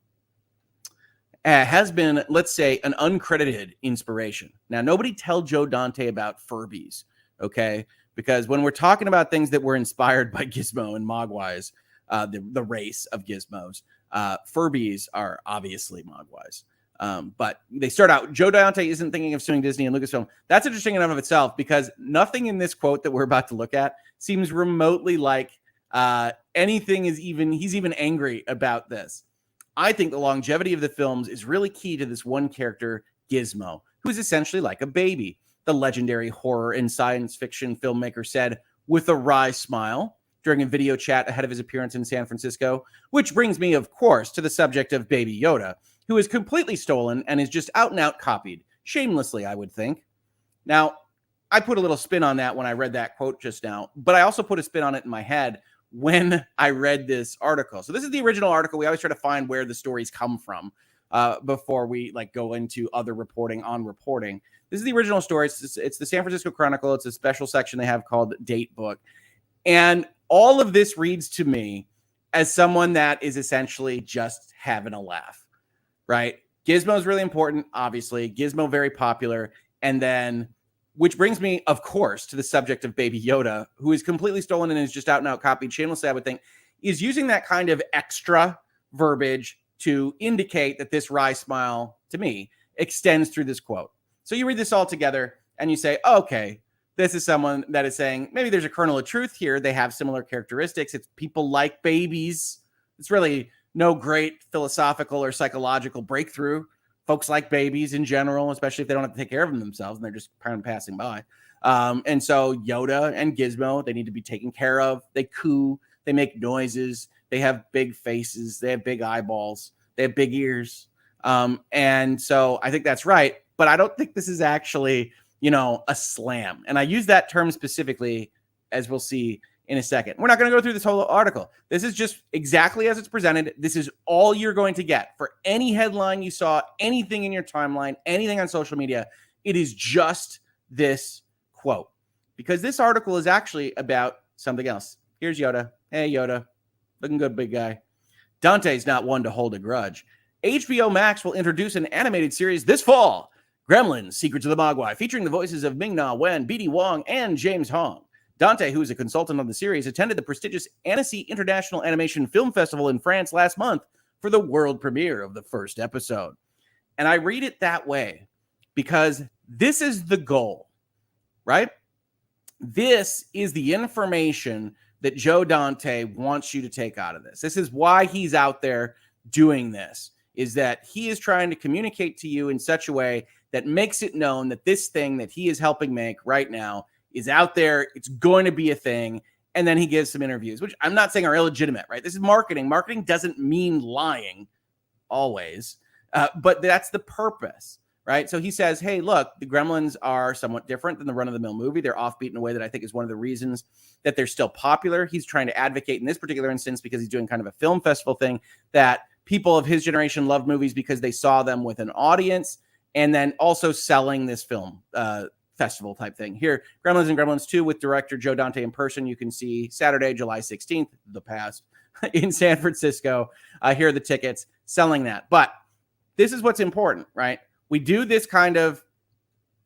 S1: has been, let's say, an uncredited inspiration. Now, nobody tell Joe Dante about Furbies, okay? Because when we're talking about things that were inspired by Gizmo and Mogwais, the race of Gizmos, Furbies are obviously Mogwais. But they start out, Joe Dante isn't thinking of suing Disney and Lucasfilm. That's interesting in and of itself because nothing in this quote that we're about to look at seems remotely like anything is even, he's even angry about this. I think the longevity of the films is really key to this one character, Gizmo, who's essentially like a baby. The legendary horror and science fiction filmmaker said with a wry smile during a video chat ahead of his appearance in San Francisco, which brings me, of course, to the subject of Baby Yoda, who is completely stolen and is just out and out copied, shamelessly, I would think. Now, I put a little spin on that when I read that quote just now, but I also put a spin on it in my head when I read this article. So this is the original article. We always try to find where the stories come from before we like go into other reporting on reporting. This is the original story. It's the San Francisco Chronicle. It's a special section they have called Date Book. And all of this reads to me as someone that is essentially just having a laugh, right? Gizmo is really important, obviously. Gizmo very popular. And then, which brings me, of course, to the subject of Baby Yoda, who is completely stolen and is just out and out copied, shamelessly, I would think, is using that kind of extra verbiage to indicate that this wry smile, to me, extends through this quote. So you read this all together and you say, okay, This is someone that is saying maybe there's a kernel of truth here. They have similar characteristics. It's people like babies. It's really no great philosophical or psychological breakthrough. Folks like babies in general, especially if they don't have to take care of them themselves and they're just kind of passing by. And so Yoda and Gizmo, they need to be taken care of. They coo. They make noises. They have big faces. They have big eyeballs. They have big ears. And so I think that's right. But I don't think this is actually, a slam. And I use that term specifically, as we'll see in a second. We're not going to go through this whole article. This is just exactly as it's presented. This is all you're going to get for any headline you saw, anything in your timeline, anything on social media. It is just this quote, because this article is actually about something else. Here's Yoda. Hey, Yoda. Looking good, big guy. Dante's not one to hold a grudge. HBO Max will introduce an animated series this fall, Gremlins, Secrets of the Mogwai, featuring the voices of Ming-Na Wen, BD Wong, and James Hong. Dante, who is a consultant on the series, attended the prestigious Annecy International Animation Film Festival in France last month for the world premiere of the first episode. And I read it that way because this is the goal, right? This is the information that Joe Dante wants you to take out of this. This is why he's out there doing this, is that he is trying to communicate to you in such a way that makes it known that this thing that he is helping make right now is out there. It's going to be a thing. And then he gives some interviews, which I'm not saying are illegitimate, right? This is marketing. Marketing doesn't mean lying always, but that's the purpose, right? So he says, hey, look, the Gremlins are somewhat different than the run-of-the-mill movie. They're offbeat in a way that I think is one of the reasons that they're still popular. He's trying to advocate in this particular instance because he's doing kind of a film festival thing that people of his generation loved movies because they saw them with an audience, and then also selling this film festival type thing. Here, Gremlins and Gremlins 2 with director Joe Dante in person. You can see Saturday, July 16th, the past, in San Francisco. Here are the tickets, selling that. But this is what's important, right? We do this kind of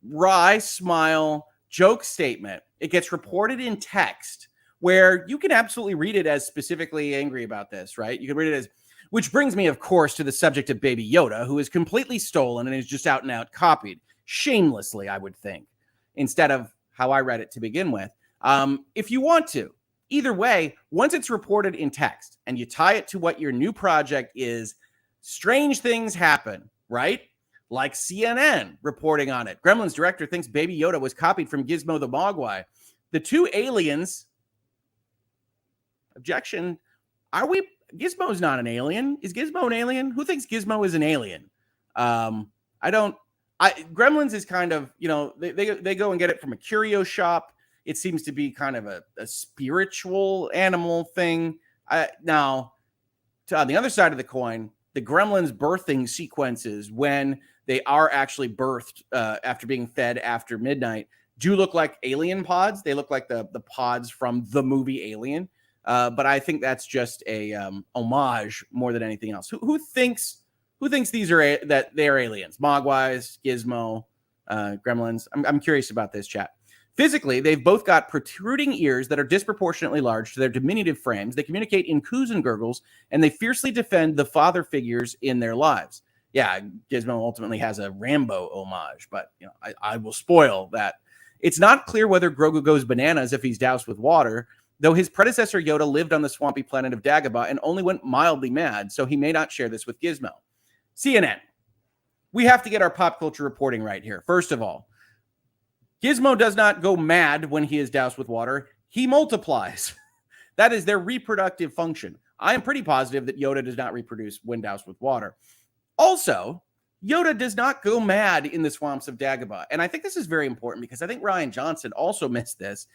S1: wry smile joke statement. It gets reported in text where you can absolutely read it as specifically angry about this, right? You can read it as, which brings me, of course, to the subject of Baby Yoda, who is completely stolen and is just out and out copied. Shamelessly, I would think, instead of how I read it to begin with. If you want to. Either way, once it's reported in text and you tie it to what your new project is, strange things happen, right? Like CNN reporting on it. Gremlins director thinks Baby Yoda was copied from Gizmo the Mogwai. The two aliens, objection, Gizmo's not an alien. Is Gizmo an alien? Who thinks Gizmo is an alien? Gremlins is kind of, they go and get it from a curio shop. It seems to be kind of a spiritual animal thing. Now, on the other side of the coin, the Gremlins birthing sequences when they are actually birthed after being fed after midnight do look like alien pods. They look like the pods from the movie Alien. But I think that's just a homage more than anything else. Who thinks these are that they are aliens? Mogwais, Gizmo, Gremlins. I'm curious about this, chat. Physically, they've both got protruding ears that are disproportionately large to their diminutive frames. They communicate in coos and gurgles, and they fiercely defend the father figures in their lives. Yeah, Gizmo ultimately has a Rambo homage, but I will spoil that. It's not clear whether Grogu goes bananas if he's doused with water, though his predecessor Yoda lived on the swampy planet of Dagobah and only went mildly mad, so he may not share this with Gizmo. CNN. We have to get our pop culture reporting right here. First of all, Gizmo does not go mad when he is doused with water. He multiplies. That is their reproductive function. I am pretty positive that Yoda does not reproduce when doused with water. Also, Yoda does not go mad in the swamps of Dagobah. And I think this is very important because I think Rian Johnson also missed this.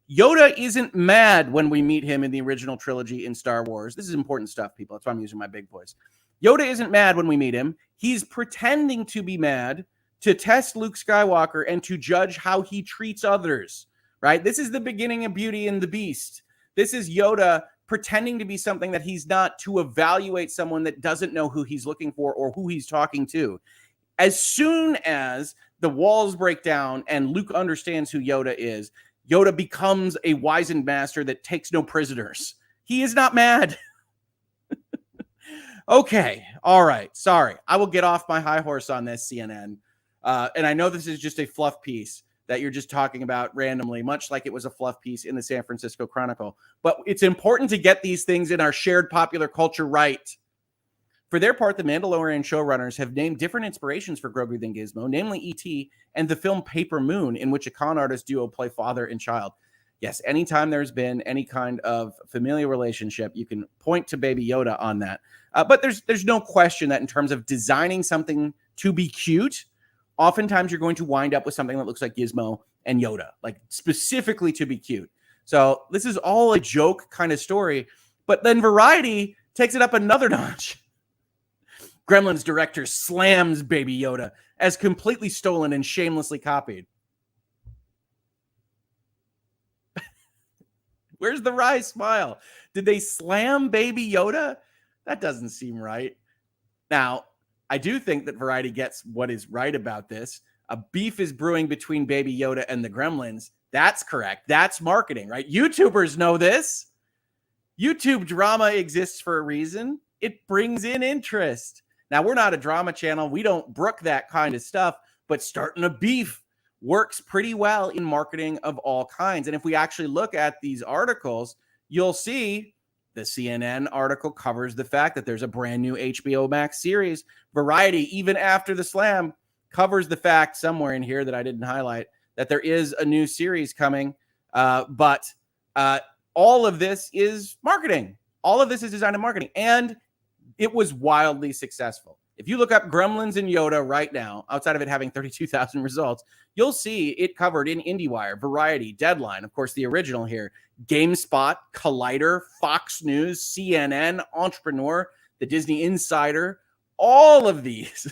S1: Yoda isn't mad when we meet him in the original trilogy in Star Wars. This is important stuff, people. That's why I'm using my big voice. Yoda isn't mad when we meet him. He's pretending to be mad to test Luke Skywalker and to judge how he treats others, right? This is the beginning of Beauty and the Beast. This is Yoda pretending to be something that he's not to evaluate someone that doesn't know who he's looking for or who he's talking to. As soon as the walls break down and Luke understands who Yoda is, Yoda becomes a wizened master that takes no prisoners. He is not mad. Okay. All right. Sorry. I will get off my high horse on this, CNN. And I know this is just a fluff piece, that you're just talking about randomly, much like it was a fluff piece in the San Francisco Chronicle. But it's important to get these things in our shared popular culture right. For their part, the Mandalorian showrunners have named different inspirations for Grogu than Gizmo, namely E.T. and the film Paper Moon, in which a con artist duo play father and child. Yes, anytime there's been any kind of familial relationship, you can point to Baby Yoda on that. But there's no question that in terms of designing something to be cute, oftentimes you're going to wind up with something that looks like Gizmo and Yoda, like specifically to be cute. So this is all a joke kind of story, but then Variety takes it up another notch. Gremlins director slams Baby Yoda as completely stolen and shamelessly copied. Where's the wry smile? Did they slam Baby Yoda? That doesn't seem right. Now, I do think that Variety gets what is right about this. A beef is brewing between Baby Yoda and the Gremlins. That's correct. That's marketing, right? YouTubers know this. YouTube drama exists for a reason. It brings in interest. Now, we're not a drama channel. We don't brook that kind of stuff, but starting a beef works pretty well in marketing of all kinds. And if we actually look at these articles, you'll see the CNN article covers the fact that there's a brand new HBO Max series. Variety, even after the slam, covers the fact somewhere in here that I didn't highlight that there is a new series coming. But all of this is marketing. All of this is designed in marketing. And it was wildly successful. If you look up Gremlins and Yoda right now, outside of it having 32,000 results, you'll see it covered in IndieWire, Variety, Deadline, of course, the original here, GameSpot, Collider, Fox News, CNN, Entrepreneur, the Disney Insider, all of these.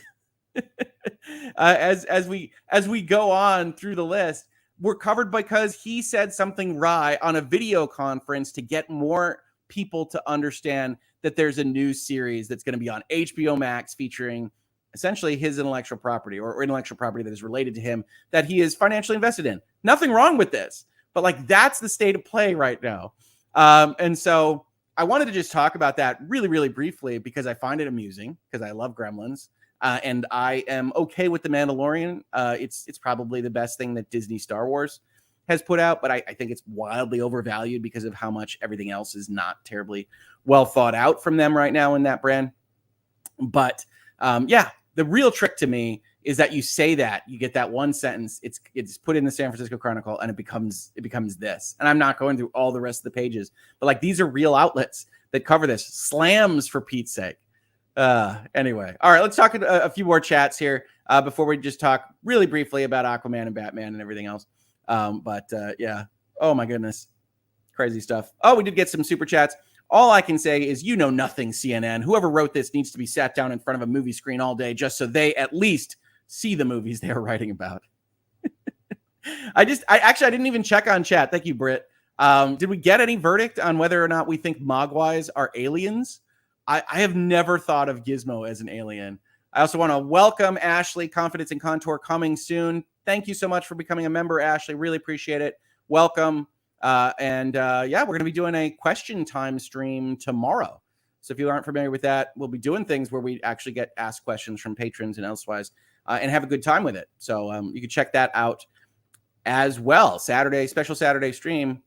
S1: As we go on through the list, were covered because he said something wry on a video conference to get more people to understand that there's a new series that's going to be on HBO Max featuring essentially his intellectual property or intellectual property that is related to him that he is financially invested in. Nothing wrong with this, but like that's the state of play right now. And so I wanted to just talk about that really, really briefly because I find it amusing because I love Gremlins and I am okay with The Mandalorian. It's probably the best thing that Disney Star Wars has put out, but I think it's wildly overvalued because of how much everything else is not terribly well thought out from them right now in that brand. But yeah, the real trick to me is that you say that, you get that one sentence, it's put in the San Francisco Chronicle, and it becomes this. And I'm not going through all the rest of the pages, but like these are real outlets that cover this. Slams, for Pete's sake. Anyway, all right, let's talk a few more chats here before we just talk really briefly about Aquaman and Batman and everything else. Yeah. Oh my goodness. Crazy stuff. Oh, we did get some super chats. All I can say is, you know nothing, CNN. Whoever wrote this needs to be sat down in front of a movie screen all day just so they at least see the movies they're writing about. I didn't even check on chat. Thank you, Britt. Did we get any verdict on whether or not we think Mogwais are aliens? I have never thought of Gizmo as an alien. I also want to welcome Ashley. Confidence and Contour coming soon. Thank you so much for becoming a member, Ashley. Really appreciate it. Welcome. Yeah, we're going to be doing a question time stream tomorrow. So if you aren't familiar with that, we'll be doing things where we actually get asked questions from patrons and elsewise and have a good time with it. So you can check that out as well. Special Saturday stream.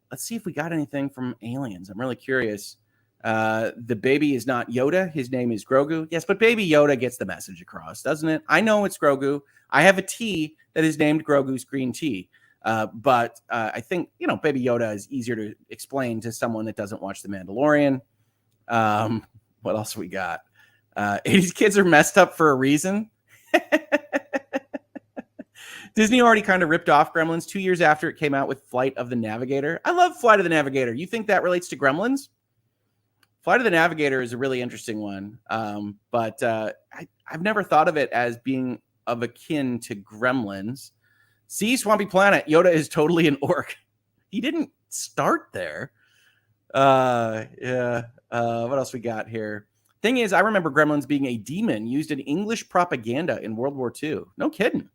S1: Let's see if we got anything from aliens. I'm really curious. The baby is not Yoda. His name is Grogu. Yes, but Baby Yoda gets the message across, doesn't it? I know it's Grogu. I have a tea that is named Grogu's green tea. But I think, Baby Yoda is easier to explain to someone that doesn't watch The Mandalorian. What else we got? 80s kids are messed up for a reason. Disney already kind of ripped off Gremlins 2 years after it came out with Flight of the Navigator. I love Flight of the Navigator. You think that relates to Gremlins? Flight of the Navigator is a really interesting one. But I've never thought of it as being of akin to Gremlins. See, Swampy Planet, Yoda is totally an orc. He didn't start there. Yeah. What else we got here? Thing is, I remember Gremlins being a demon used in English propaganda in World War II. No kidding.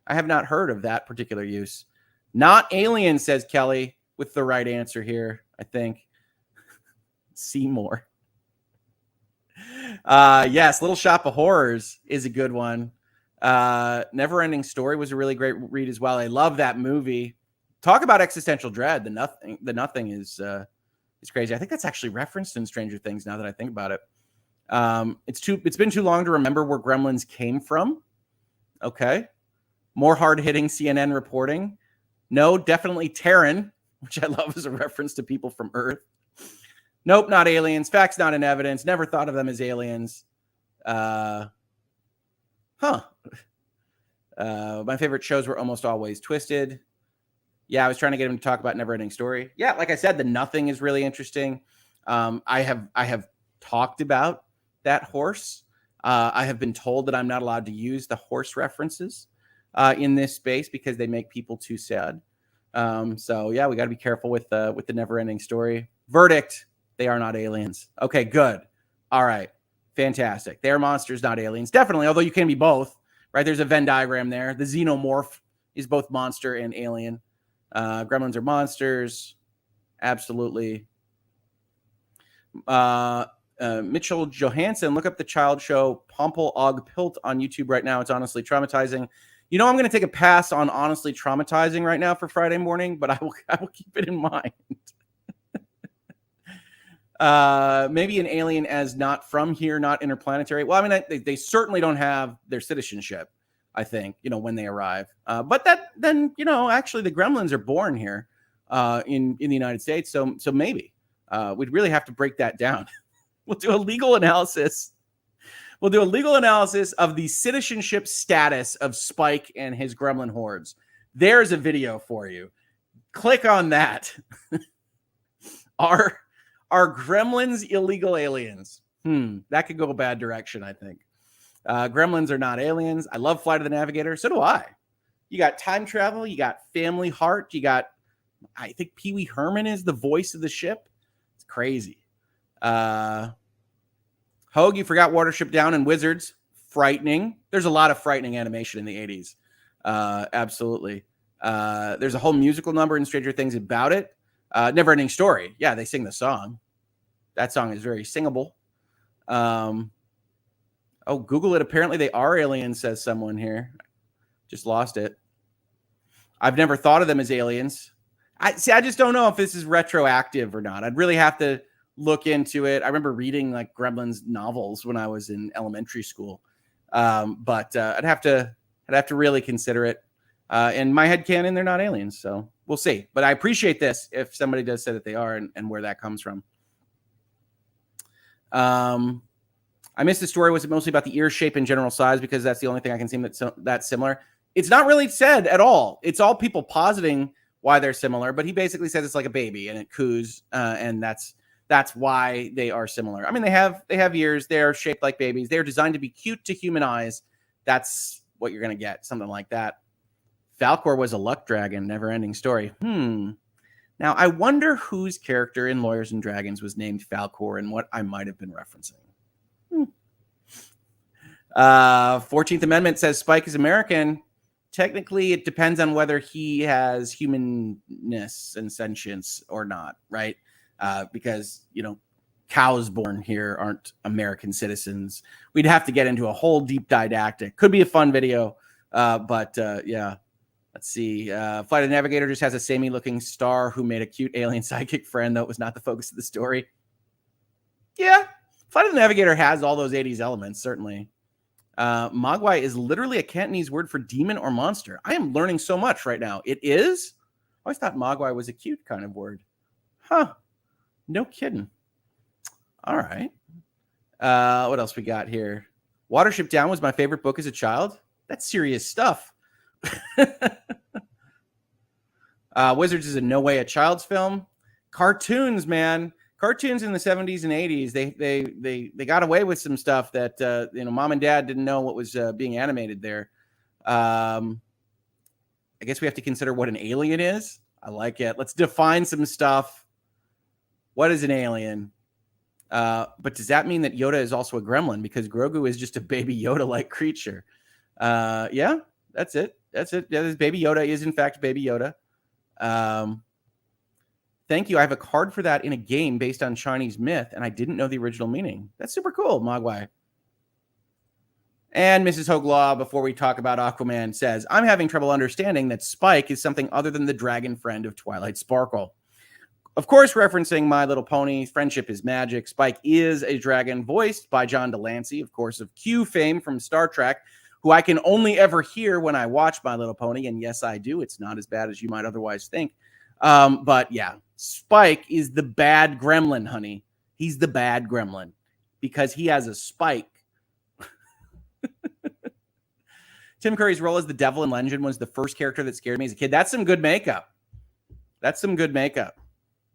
S1: I have not heard of that particular use. Not alien, says Kelly, with the right answer here, I think. Seymour. Yes, Little Shop of Horrors is a good one. Never Ending Story was a really great read as well. I love that movie. Talk about existential dread. The Nothing is crazy. I think that's actually referenced in Stranger Things now that I think about it. It's been too long to remember where Gremlins came from. Okay. More hard-hitting CNN reporting. No, definitely Terran, which I love as a reference to people from Earth. Nope, not aliens. Facts not in evidence. Never thought of them as aliens. My favorite shows were almost always Twisted. Yeah, I was trying to get him to talk about Never Ending Story. Yeah, like I said, The Nothing is really interesting. I have talked about that horse. I have been told that I'm not allowed to use the horse references in this space because they make people too sad. So yeah, we got to be careful with the Never Ending Story. Verdict: they are not aliens. Okay, good. All right, fantastic. They are monsters, not aliens. Definitely, although you can be both. Right? There's a Venn diagram there. The xenomorph is both monster and alien. Gremlins are monsters. Absolutely. Mitchell Johansson, look up the child show Pompel Og Pilt on YouTube right now. It's honestly traumatizing. You know, I'm going to take a pass on honestly traumatizing right now for Friday morning, but I will keep it in mind. Maybe an alien as not from here, not interplanetary. Well, I mean, they certainly don't have their citizenship, I think, when they arrive. But then, actually the Gremlins are born here in the United States. So maybe we'd really have to break that down. We'll do a legal analysis. We'll do a legal analysis of the citizenship status of Spike and his gremlin hordes. There's a video for you. Click on that. Are gremlins illegal aliens? That could go a bad direction, I think. Gremlins are not aliens. I love Flight of the Navigator. So do I. You got time travel. You got family heart. You got, I think Pee Wee Herman is the voice of the ship. It's crazy. Hoeg, you forgot Watership Down and Wizards. Frightening. There's a lot of frightening animation in the 80s. Absolutely. There's a whole musical number in Stranger Things about it. Never Ending Story. Yeah, they sing the song. That song is very singable. Google it. Apparently they are aliens, says someone here. Just lost it. I've never thought of them as aliens. I just don't know if this is retroactive or not. I'd really have to look into it. I remember reading like Gremlins novels when I was in elementary school. But I'd have to really consider it. In my headcanon, they're not aliens. So we'll see. But I appreciate this if somebody does say that they are and where that comes from. I missed the story. Was it mostly about the ear shape and general size? Because that's the only thing I can see that's similar. It's not really said at all. It's all people positing why they're similar. But he basically says it's like a baby and it coos, and that's why they are similar. I mean, they have ears. They're shaped like babies. They're designed to be cute to human eyes. That's what you're going to get, something like that. Falcor was a luck dragon, Never Ending Story. Now, I wonder whose character in Lawyers and Dragons was named Falcor and what I might have been referencing. 14th Amendment says Spike is American. Technically, it depends on whether he has humanness and sentience or not, right? Because, cows born here aren't American citizens. We'd have to get into a whole deep didactic. Could be a fun video, but yeah. Let's see. Flight of the Navigator just has a samey-looking star who made a cute alien sidekick friend, though it was not the focus of the story. Yeah, Flight of the Navigator has all those 80s elements, certainly. Mogwai is literally a Cantonese word for demon or monster. I am learning so much right now. It is? I always thought Mogwai was a cute kind of word. Huh. No kidding. All right. What else we got here? Watership Down was my favorite book as a child. That's serious stuff. Wizards is in no way a child's film. Cartoons, man. Cartoons in the 70s and 80s, they got away with some stuff that mom and dad didn't know what was being animated there. I guess we have to consider what an alien is. I like it. Let's define some stuff. What is an alien? But does that mean that Yoda is also a gremlin? Because Grogu is just a baby Yoda-like creature. Yeah, that's it. That's it. Yeah, this baby Yoda is in fact baby Yoda. Thank you. I have a card for that in a game based on Chinese myth, and I didn't know the original meaning. That's super cool, Mogwai. And Mrs. Hoeg Law, before we talk about Aquaman, says, I'm having trouble understanding that Spike is something other than the dragon friend of Twilight Sparkle. Of course, referencing My Little Pony, Friendship is Magic. Spike is a dragon voiced by John Delancey, of course, of Q fame from Star Trek, who I can only ever hear when I watch My Little Pony. And yes, I do. It's not as bad as you might otherwise think. But yeah, Spike is the bad gremlin, honey. He's the bad gremlin because he has a spike. Tim Curry's role as the devil in Legend was the first character that scared me as a kid. That's some good makeup.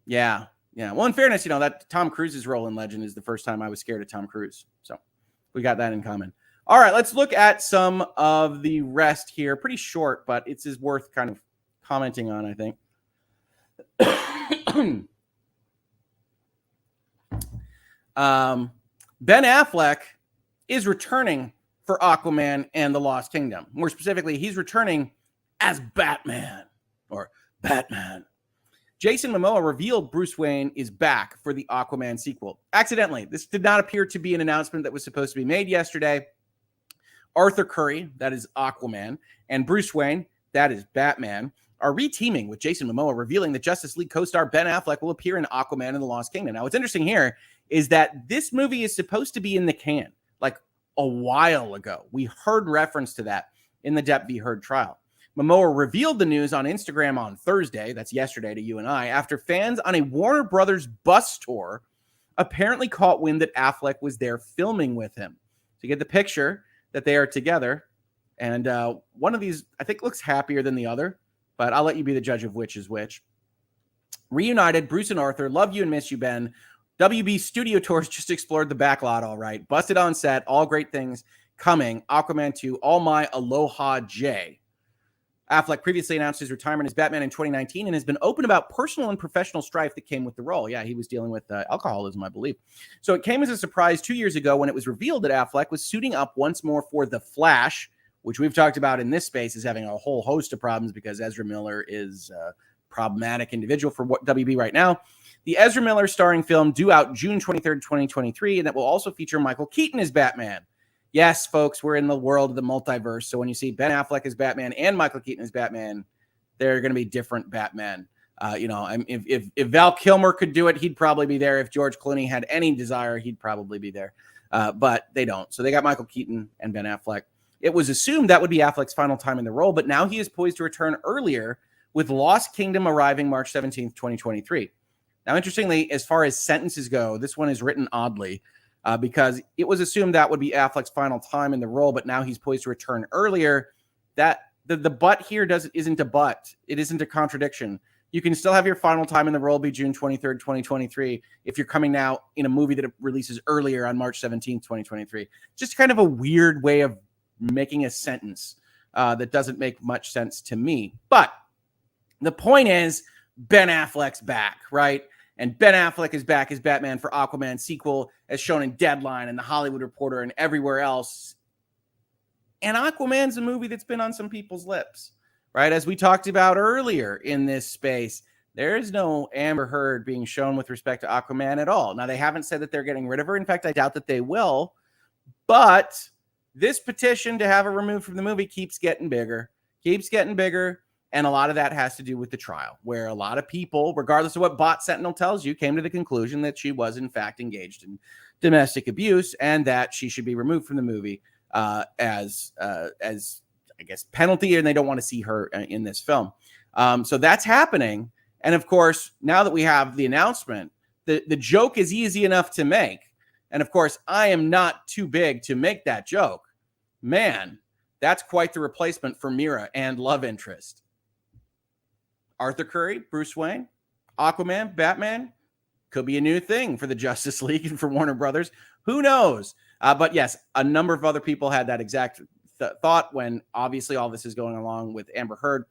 S1: Yeah. Well, in fairness, that Tom Cruise's role in Legend is the first time I was scared of Tom Cruise. So we got that in common. All right, let's look at some of the rest here. Pretty short, but it's worth kind of commenting on, I think. Ben Affleck is returning for Aquaman and the Lost Kingdom. More specifically, he's returning as Batman or Batman. Jason Momoa revealed Bruce Wayne is back for the Aquaman sequel. Accidentally, this did not appear to be an announcement that was supposed to be made yesterday. Arthur Curry, that is Aquaman, and Bruce Wayne, that is Batman, are reteaming with Jason Momoa, revealing that Justice League co-star Ben Affleck will appear in Aquaman and the Lost Kingdom. Now, what's interesting here is that this movie is supposed to be in the can, like a while ago. We heard reference to that in the Depp v. Heard trial. Momoa revealed the news on Instagram on Thursday, that's yesterday to you and I, after fans on a Warner Brothers bus tour apparently caught wind that Affleck was there filming with him. So you get the picture that they are together, and one of these, I think, looks happier than the other, but I'll let you be the judge of which is which. Reunited, Bruce and Arthur, love you and miss you, Ben. WB Studio Tours just explored the backlot, all right. Busted on set, all great things coming. Aquaman 2, all my aloha J. Affleck previously announced his retirement as Batman in 2019 and has been open about personal and professional strife that came with the role. Yeah, he was dealing with alcoholism, I believe. So it came as a surprise 2 years ago when it was revealed that Affleck was suiting up once more for The Flash, which we've talked about in this space as having a whole host of problems because Ezra Miller is a problematic individual for WB right now. The Ezra Miller starring film due out June 23rd, 2023, and that will also feature Michael Keaton as Batman. Yes, folks, we're in the world of the multiverse. So when you see Ben Affleck as Batman and Michael Keaton as Batman, they're going to be different Batmen. If Val Kilmer could do it, he'd probably be there. If George Clooney had any desire, he'd probably be there. But they don't. So they got Michael Keaton and Ben Affleck. It was assumed that would be Affleck's final time in the role, but now he is poised to return earlier with Lost Kingdom arriving March 17th, 2023. Now, interestingly, as far as sentences go, this one is written oddly. Because it was assumed that would be Affleck's final time in the role, but now he's poised to return earlier. That the but here isn't a but. It isn't a contradiction. You can still have your final time in the role be June 23rd, 2023, if you're coming now in a movie that releases earlier on March 17th, 2023. Just kind of a weird way of making a sentence that doesn't make much sense to me. But the point is, Ben Affleck's back, right? And Ben Affleck is back as Batman for Aquaman sequel, as shown in Deadline and The Hollywood Reporter and everywhere else. And Aquaman's a movie that's been on some people's lips, right? As we talked about earlier in this space, there is no Amber Heard being shown with respect to Aquaman at all. Now, they haven't said that they're getting rid of her. In fact, I doubt that they will. But this petition to have her removed from the movie keeps getting bigger. And a lot of that has to do with the trial, where a lot of people, regardless of what Bot Sentinel tells you, came to the conclusion that she was, in fact, engaged in domestic abuse and that she should be removed from the movie as I guess, penalty, and they don't want to see her in this film. So that's happening. And, of course, now that we have the announcement, the joke is easy enough to make. And, of course, I am not too big to make that joke. Man, that's quite the replacement for Mira and love interest. Arthur Curry, Bruce Wayne, Aquaman, Batman, could be a new thing for the Justice League and for Warner Brothers. Who knows? But yes, a number of other people had that exact thought when obviously all this is going along with Amber Heard.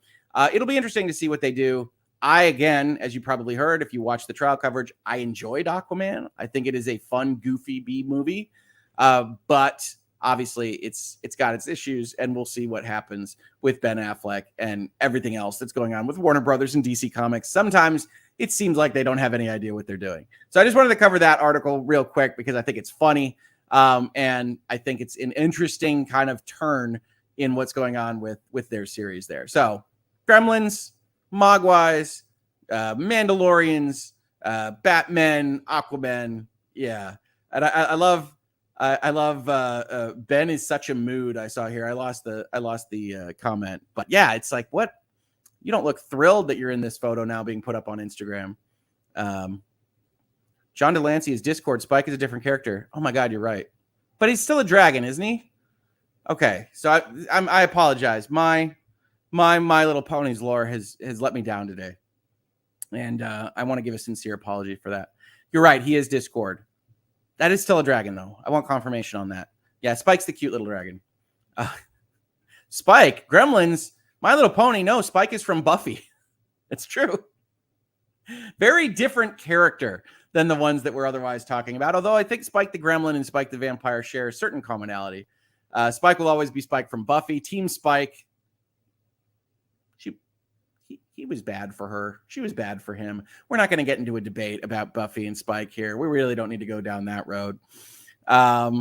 S1: It'll be interesting to see what they do. I, again, as you probably heard, if you watch the trial coverage, I enjoyed Aquaman. I think it is a fun, goofy B movie. But obviously, it's got its issues, and we'll see what happens with Ben Affleck and everything else that's going on with Warner Brothers and DC Comics. Sometimes it seems like they don't have any idea what they're doing. So I just wanted to cover that article real quick because I think it's funny. And I think it's an interesting kind of turn in what's going on with their series there. So Gremlins, Mogwais, Mandalorians, Batmen, Aquaman. Yeah. And I love Ben is such a mood. I saw here. I lost the comment, but yeah, it's like, what? You don't look thrilled that you're in this photo now being put up on Instagram. John Delancey is Discord. Spike is a different character. Oh my God, you're right. But he's still a dragon, isn't he? Okay, so I apologize. My Little Pony's lore has let me down today, and I want to give a sincere apology for that. You're right. He is Discord. That is still a dragon, though. I want confirmation on that. Yeah, Spike's the cute little dragon. Spike, Gremlins, My Little Pony. No, Spike is from Buffy. It's true. Very different character than the ones that we're otherwise talking about. Although I think Spike the Gremlin and Spike the Vampire share a certain commonality. Spike will always be Spike from Buffy. Team Spike. He was bad for her. She was bad for him. We're not going to get into a debate about Buffy and Spike here. We really don't need to go down that road. My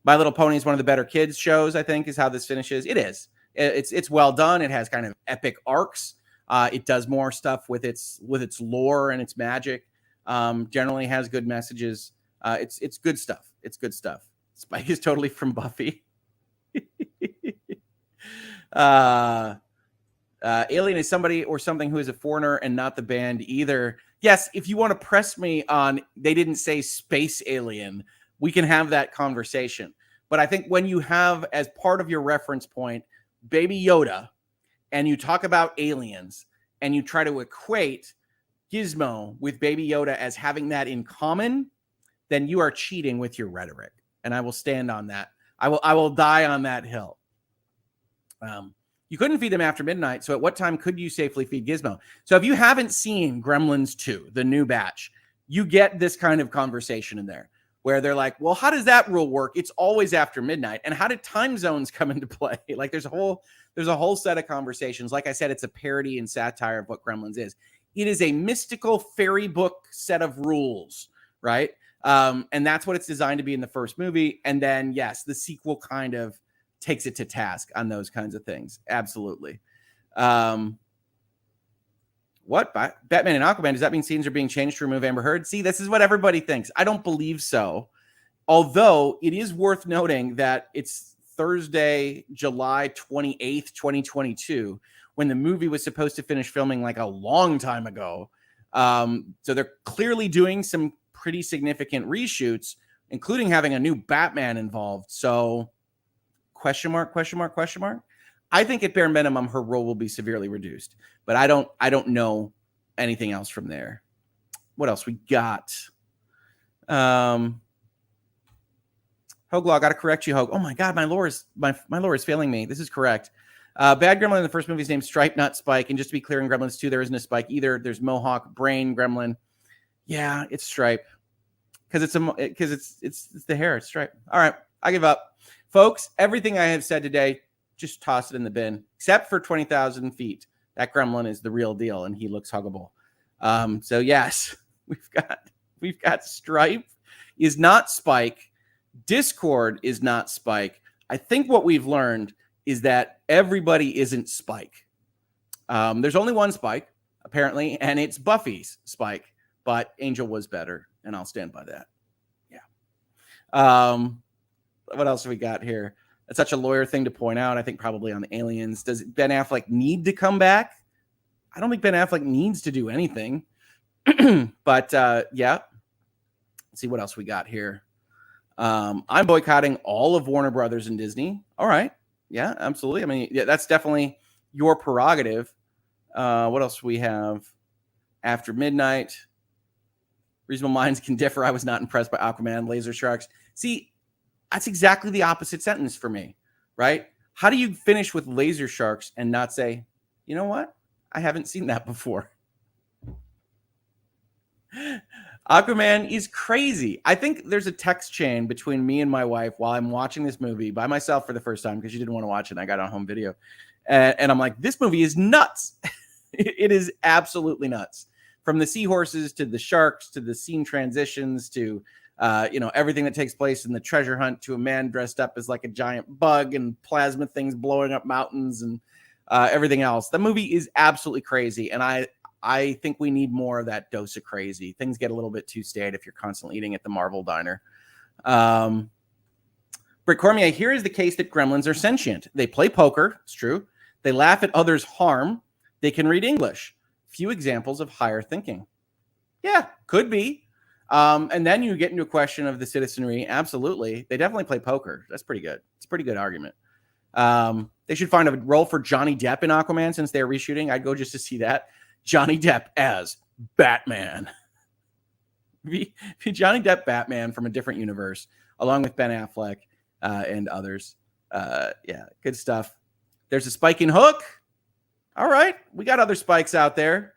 S1: Little Pony is one of the better kids shows, I think, is how this finishes. It is. It's well done. It has kind of epic arcs. It does more stuff with its lore and its magic. Generally has good messages. It's good stuff. It's good stuff. Spike is totally from Buffy. Alien is somebody or something who is a foreigner and not the band either. Yes, if you want to press me on, they didn't say space alien, we can have that conversation. But I think when you have as part of your reference point Baby Yoda, and you talk about aliens, and you try to equate Gizmo with Baby Yoda as having that in common, then you are cheating with your rhetoric. And I will stand on that. I will die on that hill. You couldn't feed them after midnight. So at what time could you safely feed Gizmo? So if you haven't seen Gremlins 2, the new batch, you get this kind of conversation in there where they're like, well, how does that rule work? It's always after midnight. And how did time zones come into play? Like there's a whole set of conversations. Like I said, it's a parody and satire of what Gremlins is. It is a mystical fairy book set of rules, right? And that's what it's designed to be in the first movie. And then, yes, the sequel kind of takes it to task on those kinds of things. Absolutely. What? Batman and Aquaman, does that mean scenes are being changed to remove Amber Heard? See, this is what everybody thinks. I don't believe so. Although it is worth noting that it's Thursday, July 28th, 2022, when the movie was supposed to finish filming like a long time ago. So they're clearly doing some pretty significant reshoots, including having a new Batman involved. So question mark. I think at bare minimum, her role will be severely reduced, but I don't know anything else from there. What else we got? Hoeg Law, got to correct you, Hoeg. Oh my God, my lore is failing me. This is correct. Bad Gremlin in the first movie is named Stripe, not Spike. And just to be clear, in Gremlins 2, there isn't a Spike either. There's Mohawk, Brain, Gremlin. Yeah, it's Stripe because it's the hair. It's Stripe. All right, I give up, folks. Everything I have said today, just toss it in the bin, except for 20,000 feet. That Gremlin is the real deal, and he looks huggable. So yes, we've got Stripe is not Spike. Discord is not Spike. I think what we've learned is that everybody isn't Spike. There's only one Spike, apparently, and it's Buffy's Spike, but Angel was better, and I'll stand by that. Yeah. What else have we got here? That's such a lawyer thing to point out. I think probably on the aliens. Does Ben Affleck need to come back? I don't think Ben Affleck needs to do anything. But yeah. Let's see what else we got here. I'm boycotting all of Warner Brothers and Disney. All right. Yeah, absolutely. I mean, yeah, that's definitely your prerogative. What else we have? After midnight. Reasonable minds can differ. I was not impressed by Aquaman, laser sharks. See, that's exactly the opposite sentence for me, right? How do you finish with laser sharks and not say, you know what? I haven't seen that before. Aquaman is crazy. I think there's a text chain between me and my wife while I'm watching this movie by myself for the first time because she didn't want to watch it and I got it on home video. And I'm like, this movie is nuts. It is absolutely nuts. From the seahorses to the sharks to the scene transitions to everything that takes place in the treasure hunt to a man dressed up as like a giant bug and plasma things blowing up mountains and everything else. The movie is absolutely crazy, and I think we need more of that dose of crazy. Things get a little bit too staid if you're constantly eating at the Marvel Diner. Britt Cormier, here is the case that gremlins are sentient. They play poker. It's true. They laugh at others' harm. They can read English. Few examples of higher thinking. Yeah, could be. And then you get into a question of the citizenry. Absolutely. They definitely play poker. That's pretty good. It's a pretty good argument. They should find a role for Johnny Depp in Aquaman since they're reshooting. I'd go just to see that. Johnny Depp as Batman. Be Johnny Depp Batman from a different universe, along with Ben Affleck and others. Yeah, good stuff. There's a spike in Hook. All right, we got other spikes out there.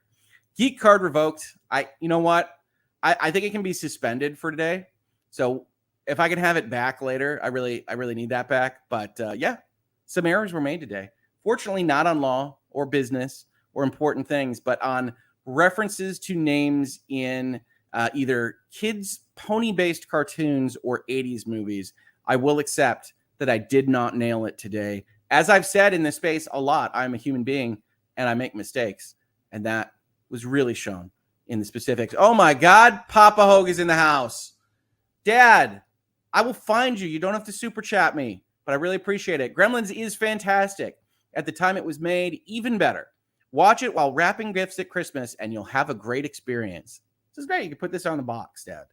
S1: Geek card revoked. You know what? I think it can be suspended for today. So if I can have it back later, I really need that back. But yeah, some errors were made today. Fortunately, not on law or business or important things, but on references to names in either kids' pony-based cartoons or 80s movies. I will accept that I did not nail it today. As I've said in this space a lot, I'm a human being and I make mistakes. And that was really shown in the specifics. Oh my God, Papa Hoeg is in the house. Dad, I will find you. You don't have to super chat me, but I really appreciate it. Gremlins is fantastic. At the time it was made, even better. Watch it while wrapping gifts at Christmas and you'll have a great experience. This is great. You can put this on the box, Dad.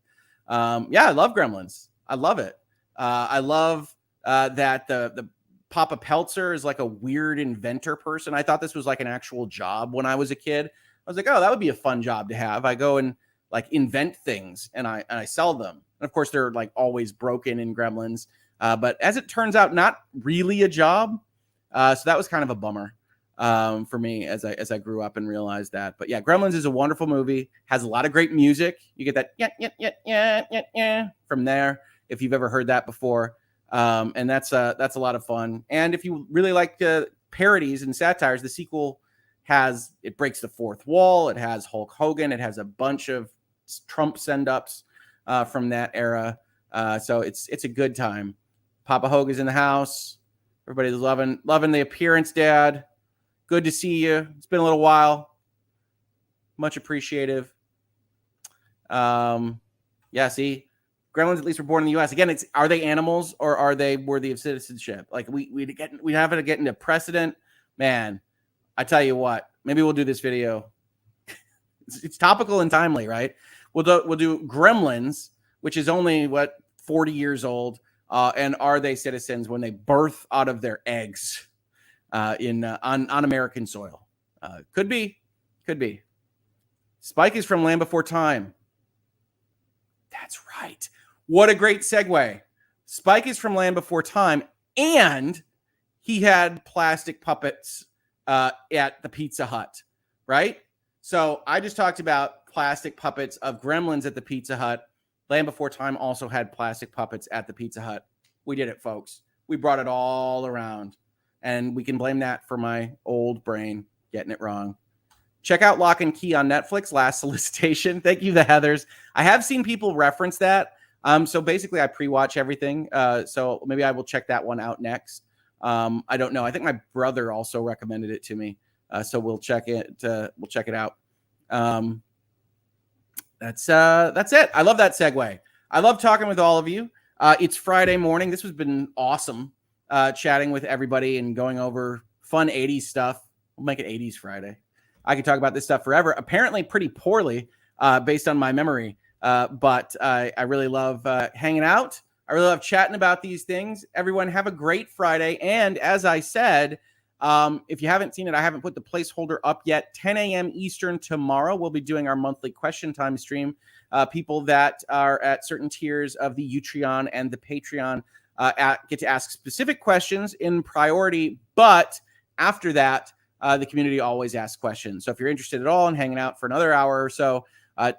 S1: Yeah, I love Gremlins. I love it. I love that the Papa Peltzer is like a weird inventor person. I thought this was like an actual job when I was a kid. I was like, oh, that would be a fun job to have. I go and like invent things and I sell them. And of course, they're like always broken in Gremlins. But as it turns out, not really a job. So that was kind of a bummer for me as I grew up and realized that. But yeah, Gremlins is a wonderful movie. Has a lot of great music. You get that yeah from there if you've ever heard that before. And that's a lot of fun. And if you really like parodies and satires, the sequel it breaks the fourth wall. It has Hulk Hogan. It has a bunch of Trump send-ups from that era. So it's a good time. Papa Hoeg is in the house. Everybody's loving the appearance, Dad. Good to see you. It's been a little while. Much appreciative. Yeah, see, Gremlins at least were born in the U.S. Again, are they animals or are they worthy of citizenship? Like we have to get into precedent. Man, I tell you what, maybe we'll do this video. It's topical and timely, right? We'll do Gremlins, which is only 40 years old, and are they citizens when they birth out of their eggs on American soil? Could be. Spike is from Land Before Time. That's right. What a great segue. Spike is from Land Before Time, and he had plastic puppets at the Pizza Hut, right? So I just talked about plastic puppets of Gremlins at the Pizza Hut. Land Before Time also had plastic puppets at the Pizza Hut. We did it, folks. We brought it all around. And we can blame that for my old brain getting it wrong. Check out Lock and Key on Netflix. Last solicitation. Thank you, the Heathers. I have seen people reference that. So basically, I pre-watch everything. So maybe I will check that one out next. I don't know. I think my brother also recommended it to me. So we'll check it. We'll check it out. That's it. I love that segue. I love talking with all of you. It's Friday morning. This has been awesome. Chatting with everybody and going over fun 80s stuff. We'll make it 80s Friday. I could talk about this stuff forever. Apparently pretty poorly based on my memory. But I really love hanging out. I really love chatting about these things. Everyone have a great Friday. And as I said, if you haven't seen it, I haven't put the placeholder up yet. 10 a.m. Eastern tomorrow, we'll be doing our monthly question time stream. People that are at certain tiers of the Utreon and the Patreon get to ask specific questions in priority. But after that, the community always asks questions. So if you're interested at all in hanging out for another hour or so,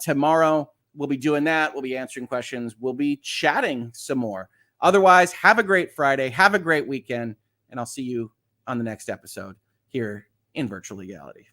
S1: tomorrow we'll be doing that. We'll be answering questions. We'll be chatting some more. Otherwise, have a great Friday. Have a great weekend. And I'll see you on the next episode here in Virtual Legality.